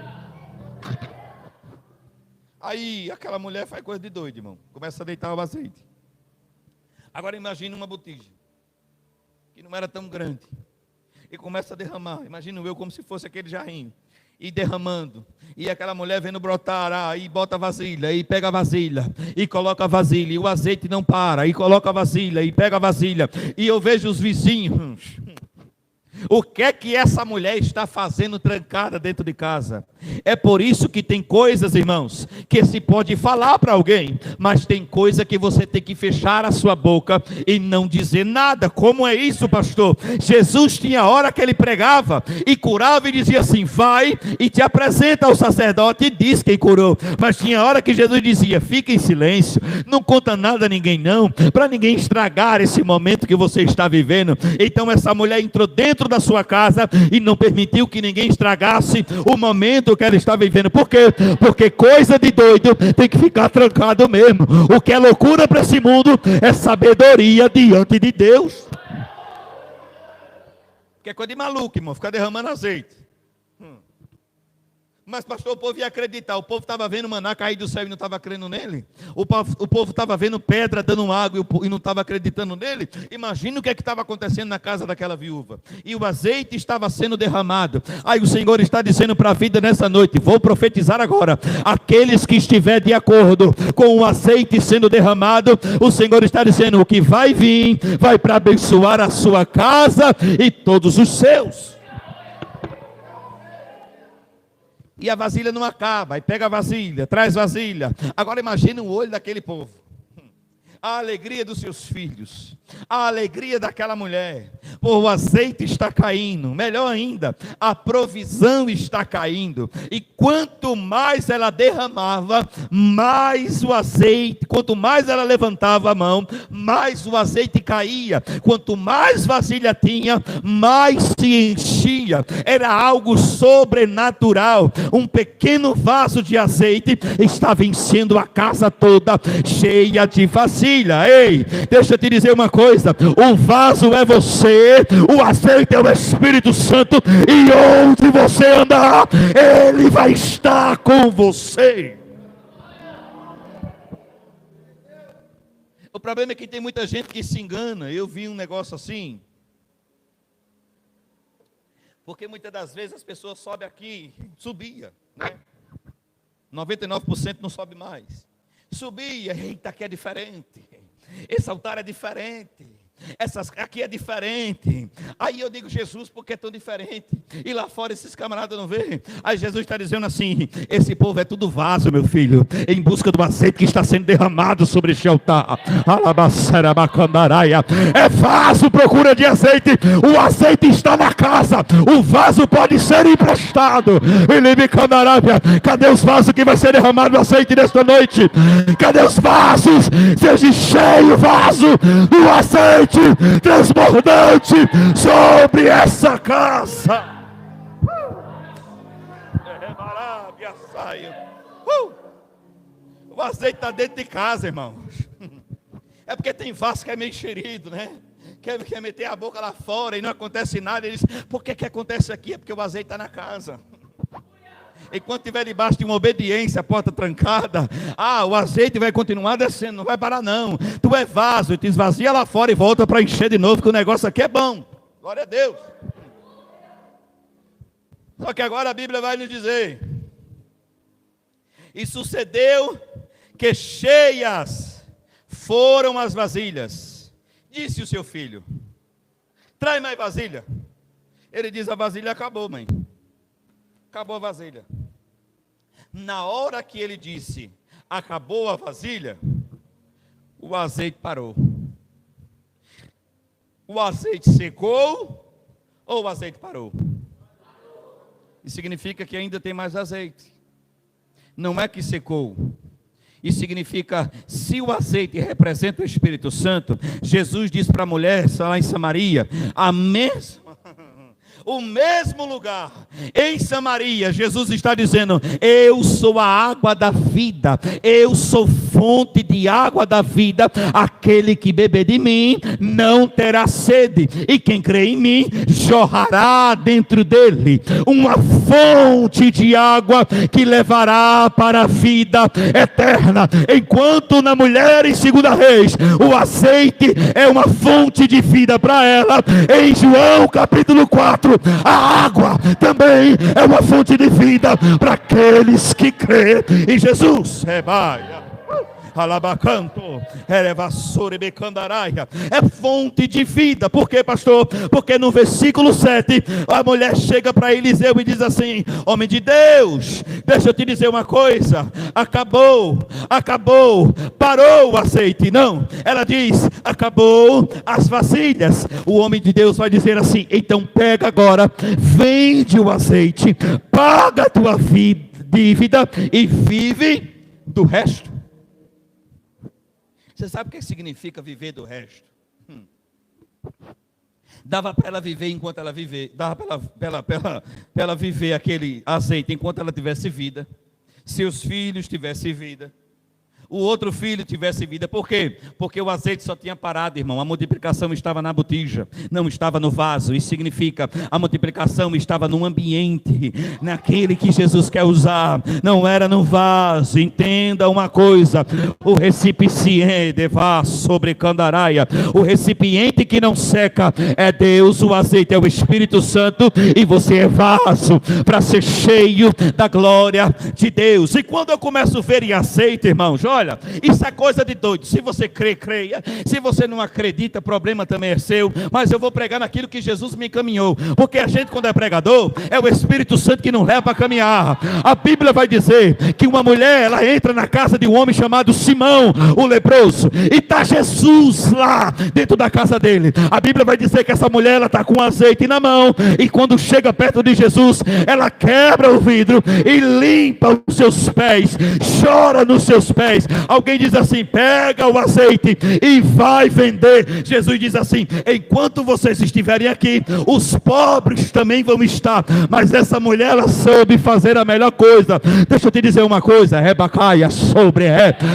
Aí aquela mulher faz coisa de doido, irmão, começa a deitar o azeite. Agora imagine uma botija que não era tão grande e começa a derramar. Imagino eu como se fosse aquele jarrinho, e derramando, e aquela mulher vendo brotar, aí bota a vasilha, e pega a vasilha, e coloca a vasilha, e o azeite não para, e coloca a vasilha, e pega a vasilha, e eu vejo os vizinhos. O que é que essa mulher está fazendo trancada dentro de casa? É por isso que tem coisas, irmãos, que se pode falar para alguém, mas tem coisa que você tem que fechar a sua boca e não dizer nada. Como é isso, pastor? Jesus tinha hora que ele pregava e curava e dizia assim: vai e te apresenta ao sacerdote e diz quem curou. Mas tinha hora que Jesus dizia: fica em silêncio, não conta nada a ninguém não, para ninguém estragar esse momento que você está vivendo. Então essa mulher entrou dentro da sua casa e não permitiu que ninguém estragasse o momento que ela está vivendo. Por quê? Porque coisa de doido tem que ficar trancado mesmo. O que é loucura para esse mundo é sabedoria diante de Deus. Que é coisa de maluco, irmão, ficar derramando azeite. Mas pastor, o povo ia acreditar. O povo estava vendo maná cair do céu e não estava crendo nele. O povo estava vendo pedra dando água e não estava acreditando nele. Imagina o que é que estava acontecendo na casa daquela viúva. E o azeite estava sendo derramado. Aí o Senhor está dizendo para a vida nessa noite: vou profetizar agora. Aqueles que estiver de acordo com o azeite sendo derramado, o Senhor está dizendo: o que vai vir vai para abençoar a sua casa e todos os seus. E a vasilha não acaba, aí pega a vasilha, traz vasilha. Agora imagine o olho daquele povo, a alegria dos seus filhos, a alegria daquela mulher. Pô, o azeite está caindo, melhor ainda, a provisão está caindo. E quanto mais ela derramava, mais o azeite, quanto mais ela levantava a mão, mais o azeite caía. Quanto mais vasilha tinha, mais se enchia. Era algo sobrenatural. Um pequeno vaso de azeite estava enchendo a casa toda, cheia de vasilha. Ei, deixa eu te dizer uma coisa: o vaso é você, o azeite é o Espírito Santo, e onde você andar, ele vai estar com você. O problema é que tem muita gente que se engana. Eu vi um negócio assim, porque muitas das vezes as pessoas sobem aqui, subia, né? 99% não sobe mais. Subia, eita, aqui é diferente, esse altar é diferente, aqui é diferente. Aí eu digo: Jesus, por que é tão diferente? E lá fora esses camaradas não veem. Aí Jesus está dizendo assim: esse povo é tudo vaso, meu filho, em busca do azeite que está sendo derramado sobre este altar. É vaso, procura de azeite. O azeite está na casa, o vaso pode ser emprestado. Cadê os vasos que vai ser derramado o azeite nesta noite? Cadê os vasos? Seja cheio, vaso do azeite transbordante sobre essa casa. O azeite está dentro de casa, irmãos. É porque tem vaso que é meio encherido, né? Quer meter a boca lá fora e não acontece nada. Ele diz: por que acontece aqui? É porque o azeite está na casa. Enquanto estiver debaixo de uma obediência, a porta trancada, o azeite vai continuar descendo, não vai parar não. Tu é vaso, te esvazia lá fora e volta para encher de novo, que o negócio aqui é bom. Glória a Deus. Só que agora a Bíblia vai nos dizer: e sucedeu que cheias foram as vasilhas. Disse o seu filho: traz mais vasilha. Ele diz: a vasilha acabou, mãe. Acabou a vasilha. Na hora que ele disse: acabou a vasilha, o azeite parou. O azeite secou ou o azeite parou? Isso significa que ainda tem mais azeite. Não é que secou. Isso significa, se o azeite representa o Espírito Santo, Jesus diz para a mulher lá em Samaria, o mesmo lugar, em Samaria, Jesus está dizendo: eu sou a água da vida, eu sou fonte de água da vida, aquele que beber de mim não terá sede, e quem crê em mim, jorrará dentro dele uma fonte de água que levará para a vida eterna. Enquanto na mulher em 2 Reis, o azeite é uma fonte de vida para ela, em João capítulo 4, a água também é uma fonte de vida para aqueles que crêem em Jesus. Alabacanto, é fonte de vida. Por quê, pastor? Porque no versículo 7 a mulher chega para Eliseu e diz assim: homem de Deus, deixa eu te dizer uma coisa, acabou, parou o azeite. Não, ela diz: acabou as vasilhas. O homem de Deus vai dizer assim: então pega agora, vende o azeite, paga a tua dívida e vive do resto. Você sabe o que significa viver do resto? Dava para ela viver enquanto ela viver, dava para ela viver aquele azeite enquanto ela tivesse vida, seus filhos tivessem vida, o outro filho tivesse vida. Por quê? Porque o azeite só tinha parado, irmão. A multiplicação estava na botija, não estava no vaso. Isso significa, a multiplicação estava no ambiente, naquele que Jesus quer usar. Não era no vaso. Entenda uma coisa: o recipiente vá sobre candaraia, o recipiente que não seca é Deus. O azeite é o Espírito Santo, e você é vaso para ser cheio da glória de Deus. E quando eu começo a ver em azeite, irmãos, olha, isso é coisa de doido. Se você crê, creia. Se você não acredita, problema também é seu. Mas eu vou pregar naquilo que Jesus me encaminhou. Porque a gente, quando é pregador, é o Espírito Santo que nos leva a caminhar. A Bíblia vai dizer que uma mulher, ela entra na casa de um homem chamado Simão, o leproso, e está Jesus lá dentro da casa dele. A Bíblia vai dizer que essa mulher, ela está com azeite na mão, e quando chega perto de Jesus, ela quebra o vidro e limpa os seus pés, chora nos seus pés. Alguém diz assim: pega o azeite e vai vender. Jesus diz assim: enquanto vocês estiverem aqui, os pobres também vão estar. Mas essa mulher, ela soube fazer a melhor coisa. Deixa eu te dizer uma coisa: rebacaia sobre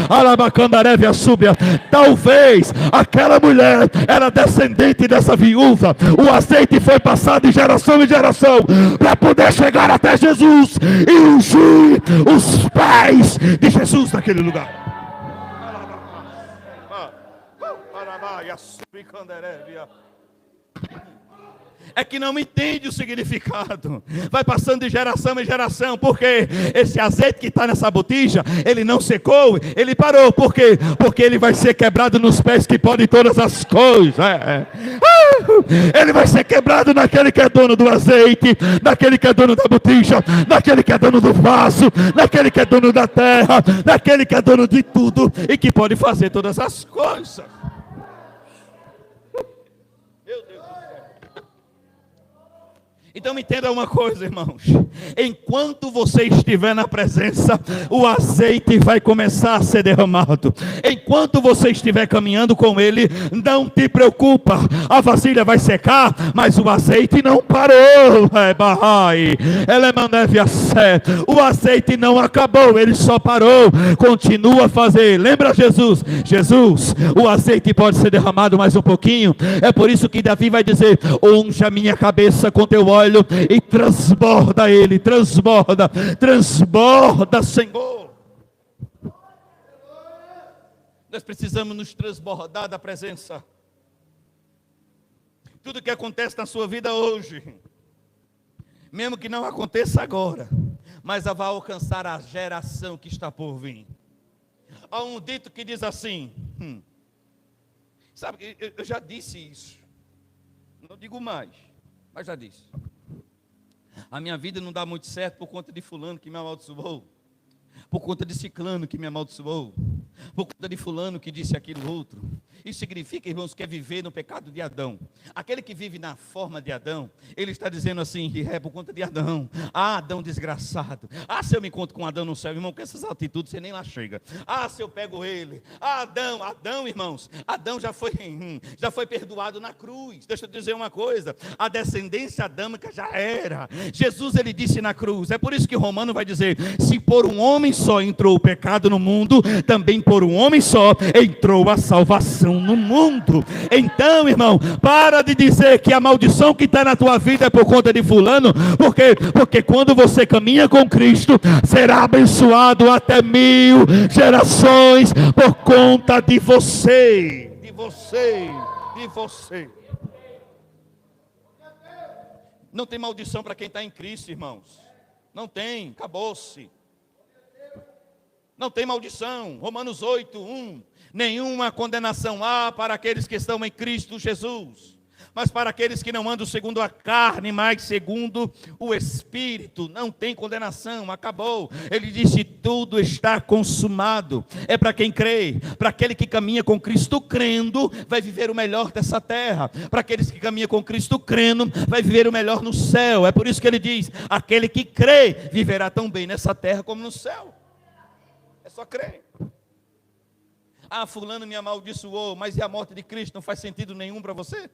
alabacandareve a súbia. Talvez aquela mulher era descendente dessa viúva. O azeite foi passado de geração em geração para poder chegar até Jesus e ungir os pés de Jesus naquele lugar. É que não entende o significado. Vai passando de geração em geração. Porque esse azeite que está nessa botija, ele não secou, ele parou. Por quê? Porque ele vai ser quebrado nos pés que podem todas as coisas. Ele vai ser quebrado naquele que é dono do azeite, naquele que é dono da botija, naquele que é dono do vaso, naquele que é dono da terra, naquele que é dono de tudo e que pode fazer todas as coisas. Então entenda uma coisa, irmãos: enquanto você estiver na presença, o azeite vai começar a ser derramado. Enquanto você estiver caminhando com ele, não te preocupa, a vasilha vai secar, mas o azeite não parou. O azeite não acabou, ele só parou. Continua a fazer. Lembra Jesus, o azeite pode ser derramado mais um pouquinho. É por isso que Davi vai dizer: unja a minha cabeça com teu óleo, Evangelho e transborda ele, transborda, Senhor. Nós precisamos nos transbordar da presença. Tudo que acontece na sua vida hoje, mesmo que não aconteça agora, mas vai alcançar a geração que está por vir. Há um dito que diz assim, sabe, eu já disse isso, não digo mais, mas já disse. A minha vida não dá muito certo por conta de fulano que me amaldiçoou, por conta de ciclano que me amaldiçoou, por conta de fulano que disse aquilo outro. Isso significa, irmãos, que é viver no pecado de Adão. Aquele que vive na forma de Adão, ele está dizendo assim, é por conta de Adão. Ah, Adão desgraçado. Ah, se eu me encontro com Adão no céu, irmão, com essas atitudes você nem lá chega. Ah, se eu pego ele. Ah, Adão, irmãos, Adão já foi perdoado na cruz. Deixa eu dizer uma coisa, a descendência adâmica já era. Jesus, ele disse na cruz, é por isso que Romano vai dizer, se por um homem só entrou o pecado no mundo, também por um homem só entrou a salvação no mundo. Então, irmão, para de dizer que a maldição que está na tua vida é por conta de fulano, porque quando você caminha com Cristo, será abençoado até 1000 gerações por conta de você, de você. Não tem maldição para quem está em Cristo, irmãos. Não tem, acabou-se. Não tem maldição. Romanos 8:1. Nenhuma condenação há para aqueles que estão em Cristo Jesus, mas para aqueles que não andam segundo a carne, mas segundo o Espírito. Não tem condenação, acabou. Ele disse, tudo está consumado. É para quem crê, para aquele que caminha com Cristo crendo, vai viver o melhor dessa terra. Para aqueles que caminham com Cristo crendo, vai viver o melhor no céu. É por isso que ele diz, aquele que crê, viverá tão bem nessa terra como no céu. É só crer. Ah, fulano me amaldiçoou, mas e a morte de Cristo não faz sentido nenhum para você?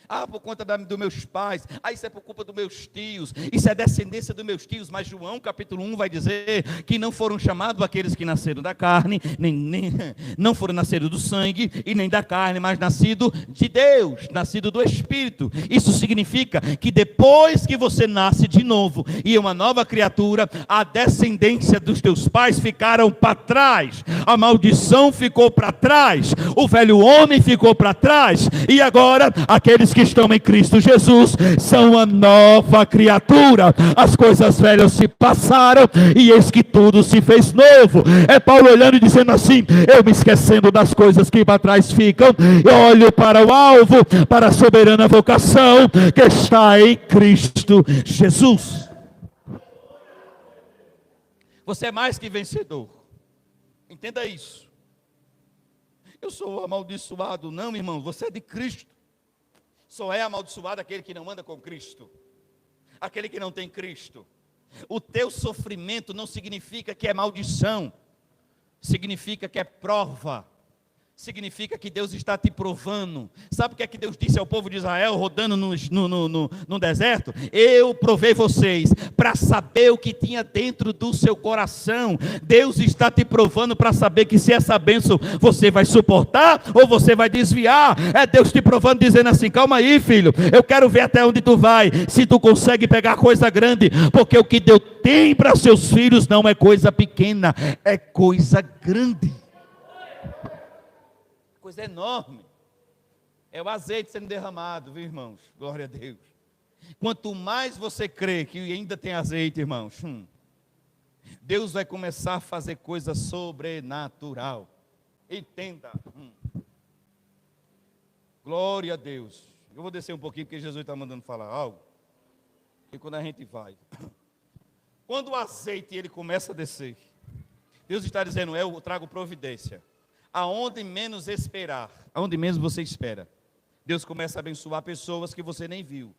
Ah, por conta dos meus pais. Ah, isso é por culpa dos meus tios. Isso é descendência dos meus tios. Mas João capítulo 1 vai dizer que não foram chamados aqueles que nasceram da carne, não foram nascidos do sangue e nem da carne, mas nascido de Deus, nascido do Espírito. Isso significa que depois que você nasce de novo e é uma nova criatura, a descendência dos teus pais ficaram para trás. A maldição ficou para trás. O velho homem ficou para trás. E agora, aqueles que estão em Cristo Jesus são a nova criatura. As coisas velhas se passaram e eis que tudo se fez novo. É Paulo olhando e dizendo assim, eu me esquecendo das coisas que para trás ficam, eu olho para o alvo, para a soberana vocação que está em Cristo Jesus. Você é mais que vencedor. Entenda isso. Eu sou amaldiçoado, não, irmão, você é de Cristo. Só é amaldiçoado aquele que não anda com Cristo, aquele que não tem Cristo. O teu sofrimento não significa que é maldição, significa que é prova, significa que Deus está te provando. Sabe o que é que Deus disse ao povo de Israel, rodando no deserto? Eu provei vocês, para saber o que tinha dentro do seu coração. Deus está te provando para saber que se essa bênção você vai suportar, ou você vai desviar. É Deus te provando, dizendo assim, calma aí filho, eu quero ver até onde tu vai, se tu consegue pegar coisa grande, porque o que Deus tem para seus filhos não é coisa pequena, é coisa grande. Coisa enorme, é o azeite sendo derramado, viu irmãos? Glória a Deus. Quanto mais você crê que ainda tem azeite, irmãos, Deus vai começar a fazer coisa sobrenatural. Entenda. Glória a Deus. Eu vou descer um pouquinho porque Jesus está mandando falar algo. E quando a gente vai, quando o azeite ele começa a descer, Deus está dizendo, eu trago providência. Aonde menos esperar, aonde menos você espera, Deus começa a abençoar pessoas que você nem viu,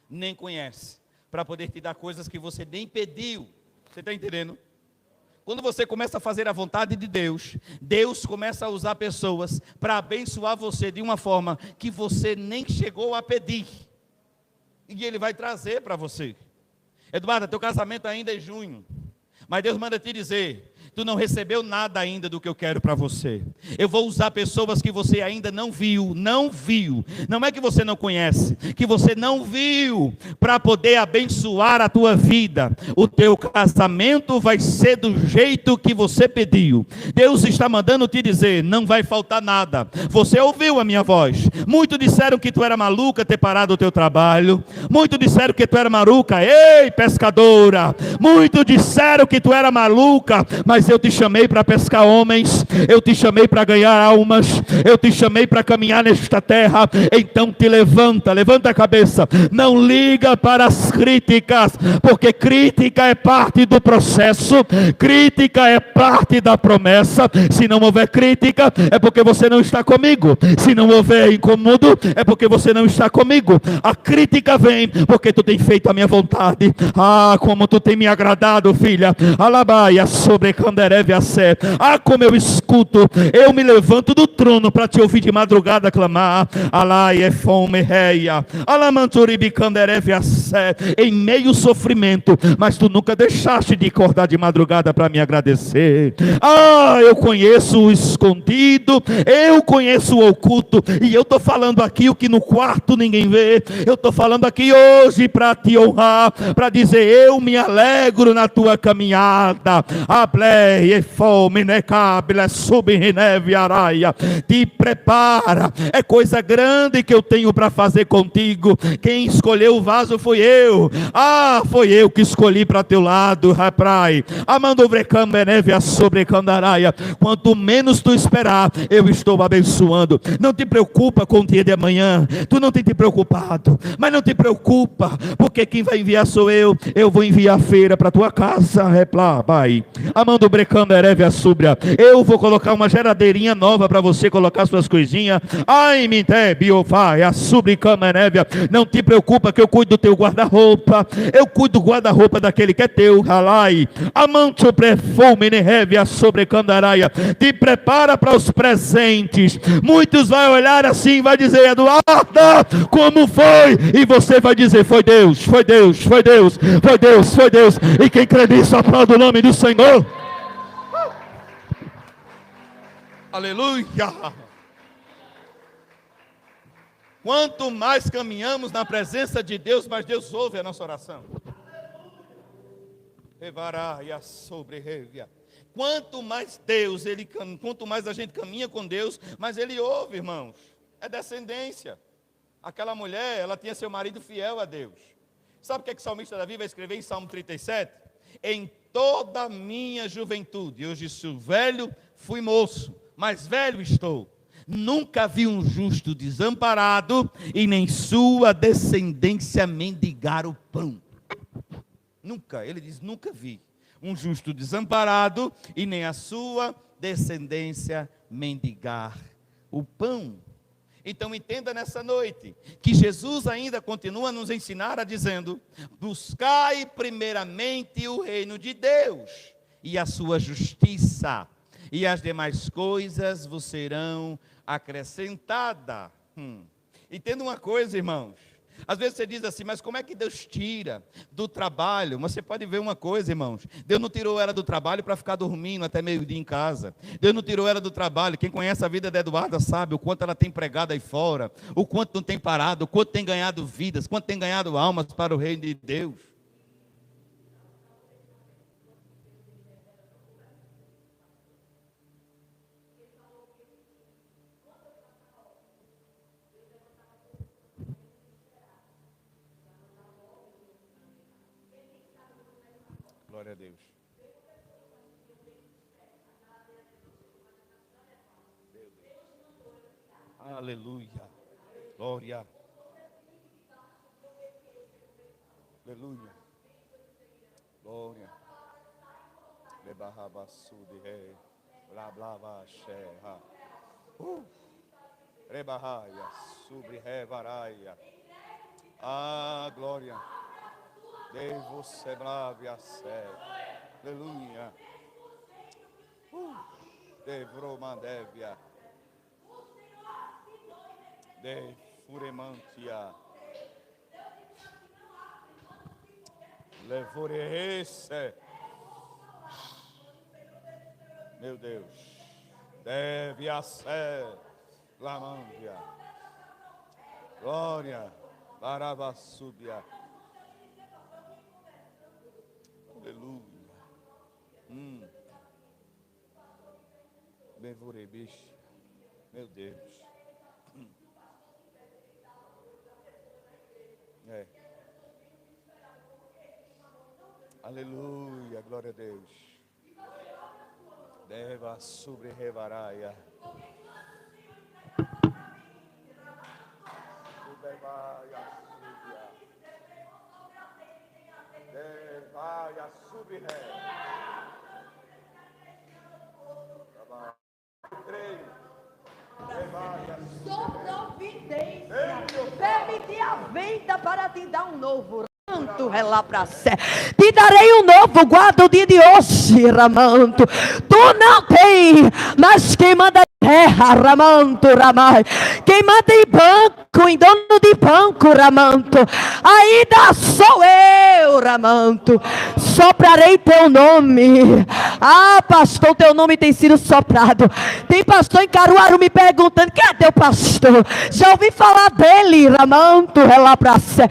nem conhece, para poder te dar coisas que você nem pediu. Você está entendendo? Quando você começa a fazer a vontade de Deus, Deus começa a usar pessoas para abençoar você de uma forma que você nem chegou a pedir, e Ele vai trazer para você. Eduardo, teu casamento ainda é em junho, mas Deus manda te dizer Tu não recebeu nada ainda do que eu quero para você. Eu vou usar pessoas que você ainda não viu. Não viu. Não é que você não conhece, que você não viu, para poder abençoar a tua vida. O teu casamento vai ser do jeito que você pediu. Deus está mandando te dizer, não vai faltar nada. Você ouviu a minha voz. Muitos disseram que tu era maluca ter parado o teu trabalho. Muitos disseram que tu era maluca. Ei, pescadora. Muitos disseram que tu era maluca, mas eu te chamei para pescar homens, eu te chamei para ganhar almas, eu te chamei para caminhar nesta terra. Então te levanta, levanta a cabeça, não liga para as críticas, porque crítica é parte do processo, crítica é parte da promessa. Se não houver crítica, é porque você não está comigo. Se não houver incômodo, é porque você não está comigo. A crítica vem porque tu tem feito a minha vontade. Ah, como tu tem me agradado, filha. Alabaia sobre Candereve a sé. Ah, como eu escuto. Eu me levanto do trono para te ouvir de madrugada clamar. Alai é fome reia. Alamanturibi Candereve a sé. Em meio sofrimento, mas tu nunca deixaste de acordar de madrugada para me agradecer. Ah, eu conheço o escondido, eu conheço o oculto, e eu estou falando aqui o que no quarto ninguém vê. Eu estou falando aqui hoje para te honrar, para dizer, eu me alegro na tua caminhada. Te prepara, é coisa grande que eu tenho para fazer contigo. Quem escolheu o vaso foi eu. Ah, foi eu que escolhi para teu lado, rapaz. Quanto menos tu esperar, eu estou abençoando. Não te preocupa com o dia de amanhã. Tu não tem te preocupado, mas não te preocupa, porque quem vai enviar sou eu. Eu vou enviar a feira para tua casa. Eu vou colocar uma geradeirinha nova para você colocar suas coisinhas. Não te preocupa que eu cuido do teu guarda-roupa. Eu cuido do guarda-roupa daquele que é teu. Te prepara para os presentes. Muitos vão olhar assim e vai dizer, Eduarda, como foi? E você vai dizer, foi Deus, foi Deus, foi Deus, foi Deus, foi Deus. E quem crê nisso, aplauda o nome do Senhor. Aleluia. Quanto mais caminhamos na presença de Deus, mais Deus ouve a nossa oração. Quanto mais Deus, quanto mais a gente caminha com Deus, mais Ele ouve, irmãos. É descendência. Aquela mulher, ela tinha seu marido fiel a Deus. Sabe o que é que o salmista Davi vai escrever em Salmo 37? Em toda a minha juventude, hoje sou velho, fui moço, mas velho estou. Nunca vi um justo desamparado e nem sua descendência mendigar o pão. Nunca, ele diz, nunca vi um justo desamparado e nem a sua descendência mendigar o pão. Então entenda nessa noite, que Jesus ainda continua a nos ensinar dizendo, buscai primeiramente o reino de Deus e a sua justiça, e as demais coisas vos serão acrescentadas. Entenda uma coisa, irmãos. Às vezes você diz assim, mas como é que Deus tira do trabalho? Mas você pode ver uma coisa, irmãos. Deus não tirou ela do trabalho para ficar dormindo até meio-dia em casa. Deus não tirou ela do trabalho. Quem conhece a vida da Eduarda sabe o quanto ela tem pregado aí fora, o quanto não tem parado, o quanto tem ganhado vidas, quanto tem ganhado almas para o reino de Deus. Glória a Deus. Aleluia. Glória. Aleluia. Glória. Lebarrabaçu de rei. Blá blá blá xerra. Rebarraia. Sobre revaraia. Ah, glória. Devo ser bravo a sé. Aleluia. Devromandevia. De furemantia. Levorese. Meu Deus. Deve a ser. Lamândia. Glória. Barabasúbia. Aleluia. Bevorebiche. Meu Deus. É. Aleluia. Glória a Deus. Deva sobre revaraia. Devaia sobre ré. Sou providência. Permiti a venda para te dar um novo. Ramanto, relá pra sé. Te darei um novo guarda o dia de hoje, Ramanto. Tu não tem, mas quem manda terra, Ramanto, Ramai. Quem manda em banco, em dono de banco, Ramanto. Ainda sou eu, Ramanto. Soprarei teu nome. Ah, pastor, teu nome tem sido soprado. Tem pastor em Caruaru me perguntando: quem é teu pastor? Já ouvi falar dele, Ramanto, relá pra sé.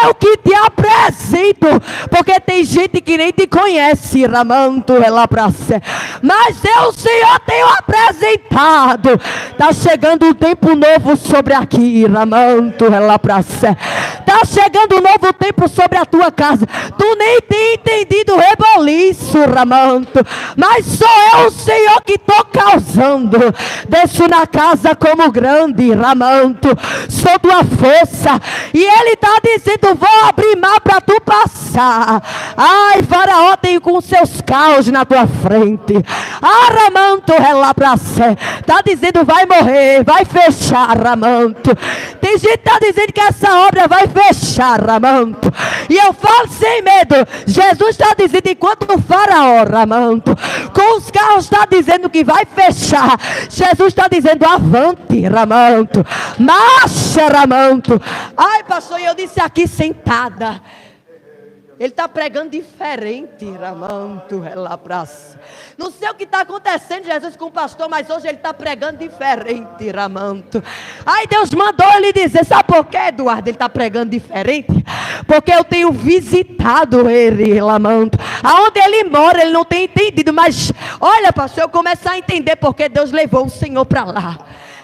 Eu que te apresento, porque tem gente que nem te conhece, Ramanto, relá pra sé. Mas eu, Senhor, tenho apresentado. Está chegando um tempo novo sobre aqui, Ramanto, relá pra sé. Está chegando um novo tempo sobre a tua casa. Tu nem tem entendido o reboliço, Ramanto. Mas sou eu, Senhor, que estou causando. Desço na casa como grande, Ramanto. Sou tua força. E ele está dizendo: vou abrir mar para tu passar. Ai, Faraó tem com seus caos na tua frente. Ah, Ramanto, relá pra sé. Está dizendo: vai morrer, vai fechar, Ramanto. Tem gente que está dizendo que essa obra vai fechar, Ramanto. E eu falo sem medo. Jesus está dizendo: enquanto o Faraó, Ramanto, com os carros está dizendo que vai fechar, Jesus está dizendo: avante, Ramanto. Marcha, Ramanto. Ai, pastor, e eu disse aqui sentada. Ele está pregando diferente, Ramanto, relá pra sé. Não sei o que está acontecendo, Jesus, com o pastor, mas hoje ele está pregando diferente, Ramanto. Aí Deus mandou ele dizer: sabe por quê, Eduardo? Ele está pregando diferente? Porque eu tenho visitado ele, Ramanto. Aonde ele mora, ele não tem entendido, mas olha, pastor, eu começo a entender porque Deus levou o Senhor para lá.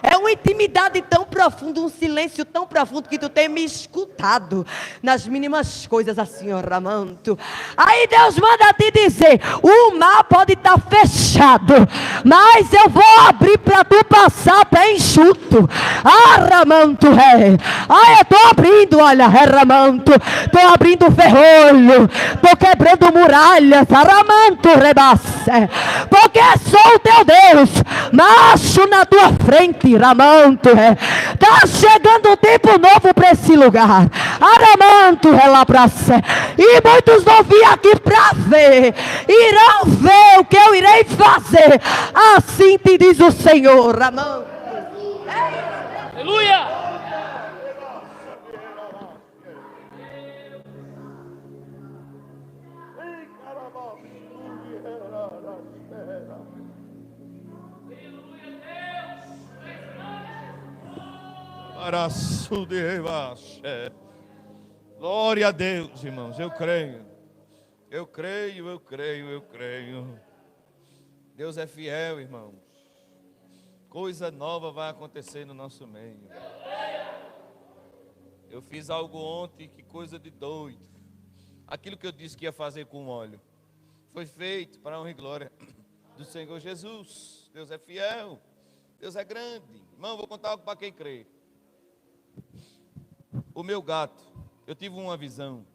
É uma intimidade tão profunda, um silêncio tão profundo que tu tem me escutado nas mínimas coisas, assim, ó, Ramanto. Aí Deus manda te dizer: o mar pode estar fechado, mas eu vou abrir para tu passar pé enxuto. Ah, Ramanto, é. Ah, eu estou abrindo, olha, é, Ramanto. Estou abrindo ferrolho, estou quebrando muralhas, Ramanto, rebasse. Porque sou o teu Deus, macho na tua frente, Ramanto, está chegando um tempo novo para esse lugar. Aramanto, relá pra sé. E muitos vão vir aqui para ver, irão ver o que eu irei fazer. Assim te diz o Senhor, Ramanto. Aleluia! Glória a Deus, irmãos. Eu creio. Eu creio, eu creio, eu creio. Deus é fiel, irmãos. Coisa nova vai acontecer no nosso meio. Eu fiz algo ontem, que coisa de doido. Aquilo que eu disse que ia fazer com óleo foi feito para a honra e glória do Senhor Jesus. Deus é fiel. Deus é grande. Irmão, vou contar algo para quem crê. O meu gato, eu tive uma visão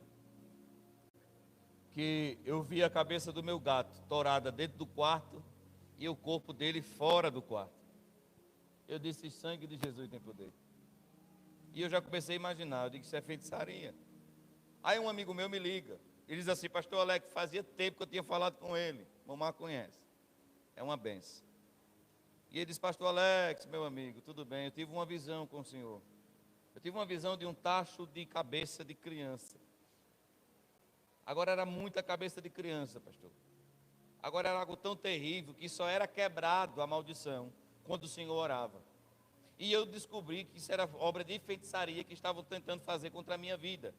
que eu vi a cabeça do meu gato torada dentro do quarto e o corpo dele fora do quarto. Eu disse: sangue de Jesus tem poder. E eu já comecei a imaginar, eu digo: isso é feitiçaria. Aí um amigo meu me liga, ele diz assim: pastor Alex, fazia tempo que eu tinha falado com ele. Mamãe conhece, é uma benção. E ele diz: pastor Alex, meu amigo, tudo bem, eu tive uma visão com o senhor. Eu tive uma visão de um tacho de cabeça de criança. Agora era muita cabeça de criança, pastor. Agora era algo tão terrível que só era quebrado a maldição quando o Senhor orava. E eu descobri que isso era obra de feitiçaria que estavam tentando fazer contra a minha vida.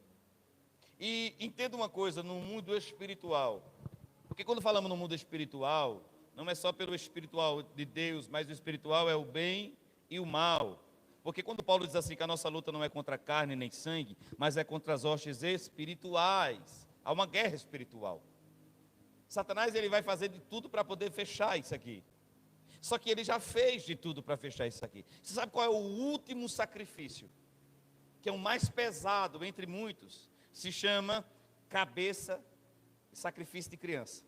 E entenda uma coisa, no mundo espiritual, porque quando falamos no mundo espiritual, não é só pelo espiritual de Deus, mas o espiritual é o bem e o mal. Porque quando Paulo diz assim que a nossa luta não é contra carne nem sangue, mas é contra as hostes espirituais. Há uma guerra espiritual. Satanás ele vai fazer de tudo para poder fechar isso aqui. Só que ele já fez de tudo para fechar isso aqui. Você sabe qual é o último sacrifício? Que é o mais pesado entre muitos. Se chama cabeça, sacrifício de criança.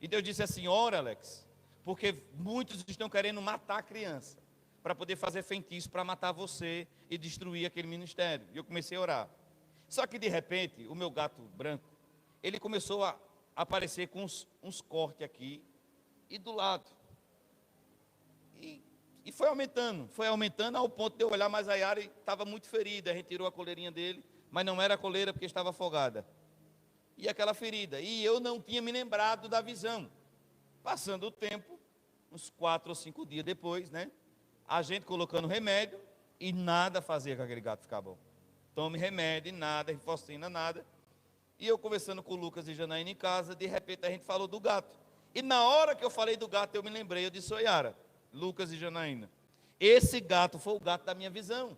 E Deus disse assim, ora Alex, porque muitos estão querendo matar a criança, para poder fazer feitiço para matar você e destruir aquele ministério. E eu comecei a orar. Só que de repente, o meu gato branco, ele começou a aparecer com uns cortes aqui e do lado. E foi aumentando ao ponto de eu olhar mais a Yara e estava muito ferida. A gente tirou a coleirinha dele, mas não era a coleira porque estava afogada. E aquela ferida. E eu não tinha me lembrado da visão. Passando o tempo, uns 4 ou 5 dias depois, né? A gente colocando remédio e nada fazia com aquele gato ficar bom. Tome remédio e nada, rifocina, nada. E eu conversando com o Lucas e Janaína em casa, de repente a gente falou do gato. E na hora que eu falei do gato, eu me lembrei, eu disse, Yara, Lucas e Janaína, esse gato foi o gato da minha visão.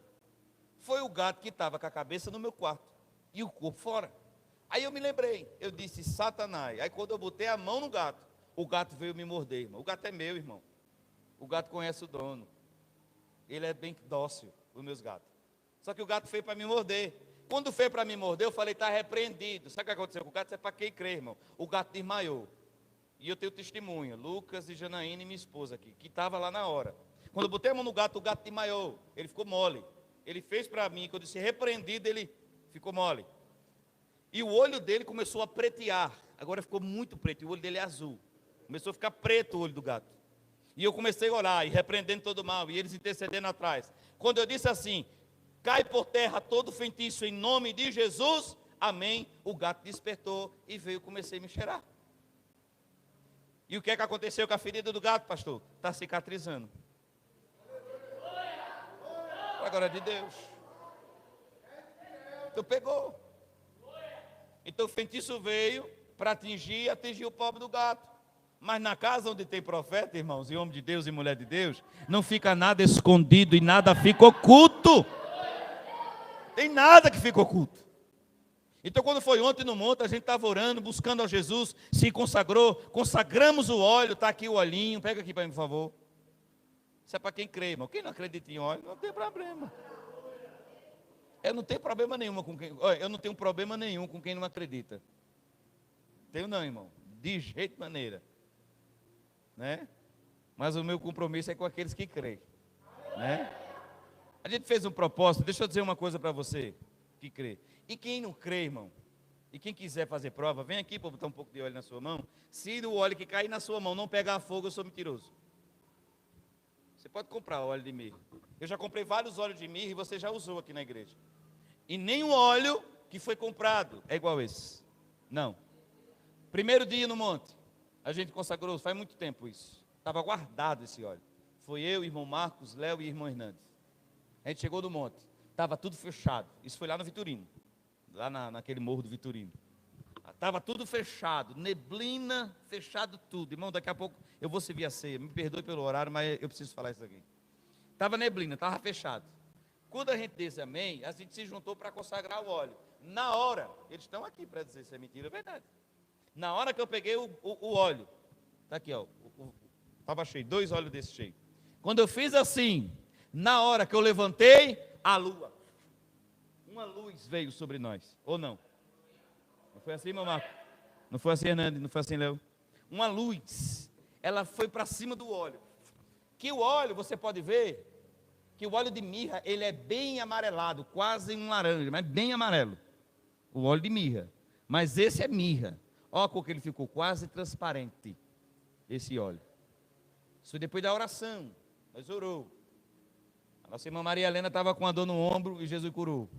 Foi o gato que estava com a cabeça no meu quarto e o corpo fora. Aí eu me lembrei, eu disse, Satanás. Aí quando eu botei a mão no gato, o gato veio me morder, irmão. O gato é meu, irmão. O gato conhece o dono. Ele é bem dócil, os meus gatos. Só que o gato veio para me morder. Quando veio para me morder, eu falei, está repreendido. Sabe o que aconteceu com o gato? Isso é para quem crê, irmão. O gato desmaiou. E eu tenho testemunha, Lucas e Janaína e minha esposa aqui, que estava lá na hora. Quando eu botei a mão no gato, o gato desmaiou. Ele ficou mole. Ele fez para mim, quando eu disse repreendido, ele ficou mole. E o olho dele começou a pretear. Agora ficou muito preto, e o olho dele é azul. Começou a ficar preto o olho do gato. E eu comecei a orar, e repreendendo todo o mal, e eles intercedendo atrás. Quando eu disse assim, cai por terra todo feitiço em nome de Jesus, amém, o gato despertou e veio, comecei a me cheirar. E o que é que aconteceu com a ferida do gato, pastor? Está cicatrizando. Para a glória de Deus. Então pegou. Então o feitiço veio para atingir o pobre do gato. Mas na casa onde tem profeta, irmãos, e homem de Deus e mulher de Deus, não fica nada escondido e nada fica oculto. Tem nada que fica oculto. Então quando foi ontem no monte, a gente estava orando, buscando a Jesus, se consagrou, consagramos o óleo, está aqui o olhinho, pega aqui para mim, por favor. Isso é para quem crê, irmão. Quem não acredita em óleo, não tem problema. Eu não tenho problema nenhum com quem, eu não tenho problema nenhum com quem não acredita. Tenho não, irmão. De jeito maneira. Né? Mas o meu compromisso é com aqueles que creem. Né? A gente fez um propósito, deixa eu dizer uma coisa para você que crê. E quem não crê, irmão, e quem quiser fazer prova, vem aqui para botar um pouco de óleo na sua mão. Se o óleo que cair na sua mão não pegar fogo, eu sou mentiroso. Você pode comprar óleo de mirra. Eu já comprei vários óleos de mirra e você já usou aqui na igreja. E nenhum óleo que foi comprado é igual esse. Não. Primeiro dia no monte, a gente consagrou, faz muito tempo isso. Estava guardado esse óleo. Foi eu, irmão Marcos, Léo e irmão Hernandes. A gente chegou no monte, estava tudo fechado. Isso foi lá no Vitorino, lá naquele morro do Vitorino. Estava tudo fechado, neblina, fechado tudo. Irmão, daqui a pouco eu vou servir a ceia. Me perdoe pelo horário, mas eu preciso falar isso aqui. Estava neblina, estava fechado. Quando a gente disse amém, a gente se juntou para consagrar o óleo. Na hora, eles estão aqui para dizer se é mentira, é verdade. Na hora que eu peguei o óleo, está aqui, ó, estava cheio, 2 óleos desse cheio. Quando eu fiz assim, na hora que eu levantei, a lua, uma luz veio sobre nós, ou não? Não foi assim, meu Marco? Não foi assim, Hernandes? Não foi assim, Léo? Uma luz, ela foi para cima do óleo. Que o óleo, você pode ver, que o óleo de mirra, ele é bem amarelado, quase um laranja, mas bem amarelo. O óleo de mirra. Mas esse é mirra. Olha a cor que ele ficou, quase transparente, esse óleo. Isso foi depois da oração, nós orou. A nossa irmã Maria Helena estava com a dor no ombro e Jesus curou.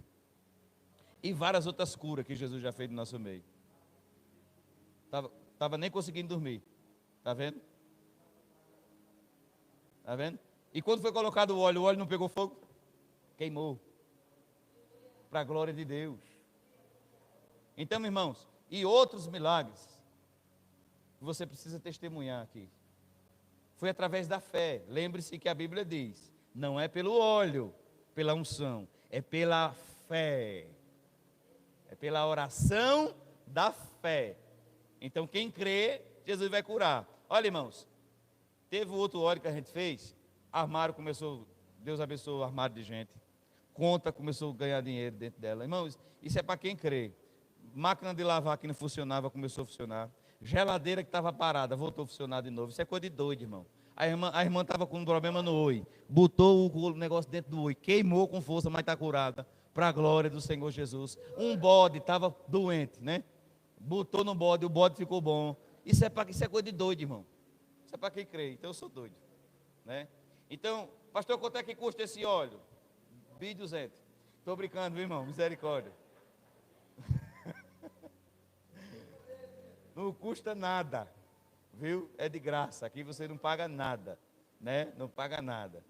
E várias outras curas que Jesus já fez no nosso meio. estava nem conseguindo dormir. Está vendo? Está vendo? E quando foi colocado o óleo não pegou fogo? Queimou. Para a glória de Deus. Então, irmãos, e outros milagres que você precisa testemunhar aqui. Foi através da fé. Lembre-se que a Bíblia diz, não é pelo óleo, pela unção, é pela fé. É pela oração da fé. Então, quem crê, Jesus vai curar. Olha, irmãos, teve outro óleo que a gente fez, armário começou, Deus abençoou o armário de gente. Conta começou a ganhar dinheiro dentro dela. Irmãos, isso é para quem crê. Máquina de lavar que não funcionava, começou a funcionar. Geladeira que estava parada, voltou a funcionar de novo. Isso é coisa de doido, irmão. A irmã estava com um problema no oi. Botou o negócio dentro do oi. Queimou com força, mas está curada. Para a glória do Senhor Jesus. Um bode estava doente, né? Botou no bode, o bode ficou bom. Isso é coisa de doido, irmão. Isso é para quem crê. Então eu sou doido, né? Então, pastor, quanto é que custa esse óleo? 1.200. Estou brincando, viu, irmão? Misericórdia. Não custa nada, viu? É de graça. Aqui você não paga nada, né? Não paga nada.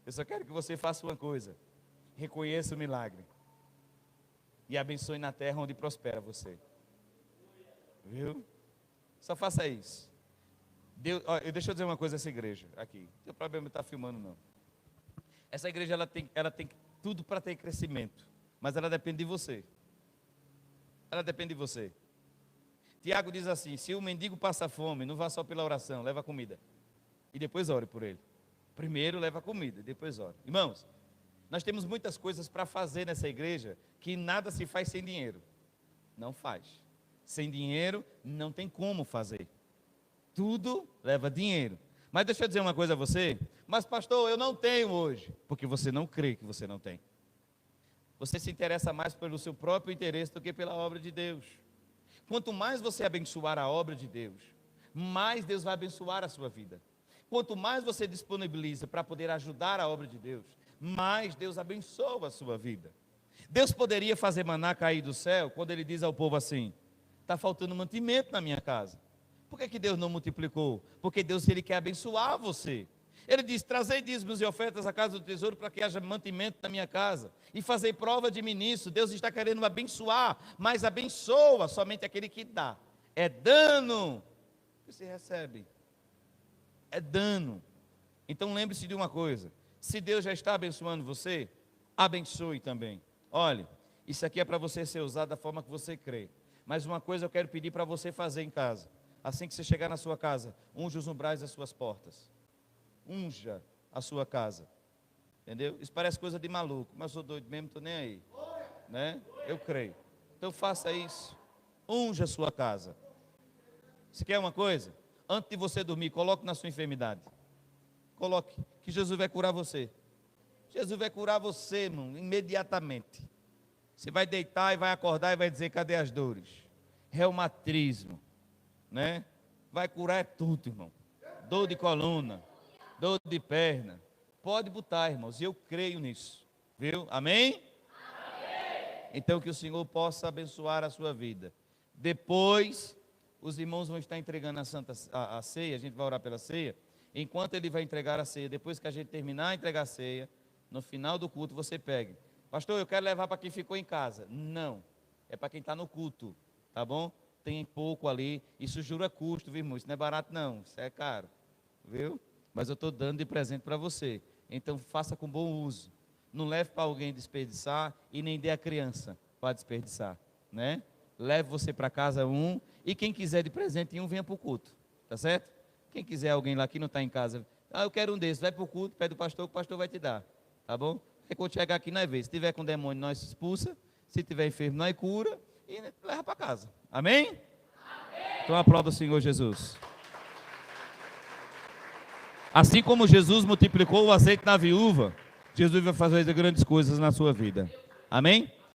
Eu só quero que você faça uma coisa. Reconheça o milagre. E abençoe na terra onde prospera você. Viu? Só faça isso. Deus, deixa eu dizer uma coisa a essa igreja aqui. Não tem problema estar filmando, não. Essa igreja ela tem tudo para ter crescimento. Mas ela depende de você. Ela depende de você. Tiago diz assim, se o mendigo passa fome, não vá só pela oração, leva comida. E depois ore por ele. Primeiro leva comida, depois ore. Irmãos, nós temos muitas coisas para fazer nessa igreja, que nada se faz sem dinheiro. Não faz. Sem dinheiro, não tem como fazer. Tudo leva dinheiro. Mas deixa eu dizer uma coisa a você. Mas pastor, eu não tenho hoje. Porque você não crê que você não tem. Você se interessa mais pelo seu próprio interesse do que pela obra de Deus. Quanto mais você abençoar a obra de Deus, mais Deus vai abençoar a sua vida. Quanto mais você disponibiliza para poder ajudar a obra de Deus, mais Deus abençoa a sua vida. Deus poderia fazer maná cair do céu, quando Ele diz ao povo assim, está faltando mantimento na minha casa. Por que Deus não multiplicou? Porque Deus, Ele quer abençoar você. Ele diz, trazei dízimos e ofertas à casa do tesouro para que haja mantimento na minha casa. E fazer prova de mim nisso. Deus está querendo abençoar, mas abençoa somente aquele que dá. É dano que se recebe. É dano. Então lembre-se de uma coisa. Se Deus já está abençoando você, abençoe também. Olhe, isso aqui é para você ser usado da forma que você crê. Mas uma coisa eu quero pedir para você fazer em casa. Assim que você chegar na sua casa, unja os umbrais das suas portas. Unja a sua casa. Entendeu? Isso parece coisa de maluco, mas eu sou doido mesmo, estou nem aí. Né? Eu creio. Então faça isso. Unja a sua casa. Se quer uma coisa? Antes de você dormir, coloque na sua enfermidade. Coloque, que Jesus vai curar você. Jesus vai curar você, irmão, imediatamente. Você vai deitar e vai acordar e vai dizer, cadê as dores? Reumatismo, né? Vai curar tudo, irmão. Dor de coluna, dor de perna. Pode botar, irmãos, e eu creio nisso. Viu? Amém? Amém? Então que o Senhor possa abençoar a sua vida. Depois, os irmãos vão estar entregando a ceia, a gente vai orar pela ceia. Enquanto ele vai entregar a ceia, depois que a gente terminar de entregar a ceia, no final do culto você pegue. Pastor, eu quero levar para quem ficou em casa. Não, é para quem está no culto, tá bom? Tem pouco ali, isso jura custo, viu, irmão? Isso não é barato não, isso é caro, viu? Mas eu estou dando de presente para você. Então faça com bom uso. Não leve para alguém desperdiçar e nem dê a criança para desperdiçar, né? Leve você para casa e quem quiser de presente venha para o culto, tá certo? Quem quiser alguém lá que não está em casa, eu quero um desses, vai para o culto, pede o pastor, que o pastor vai te dar, tá bom? Aí quando chegar aqui nós vemos, se tiver com demônio nós expulsa, se tiver enfermo nós cura e leva para casa, amém? Amém? Então aplauda o Senhor Jesus. Assim como Jesus multiplicou o azeite na viúva, Jesus vai fazer grandes coisas na sua vida, amém?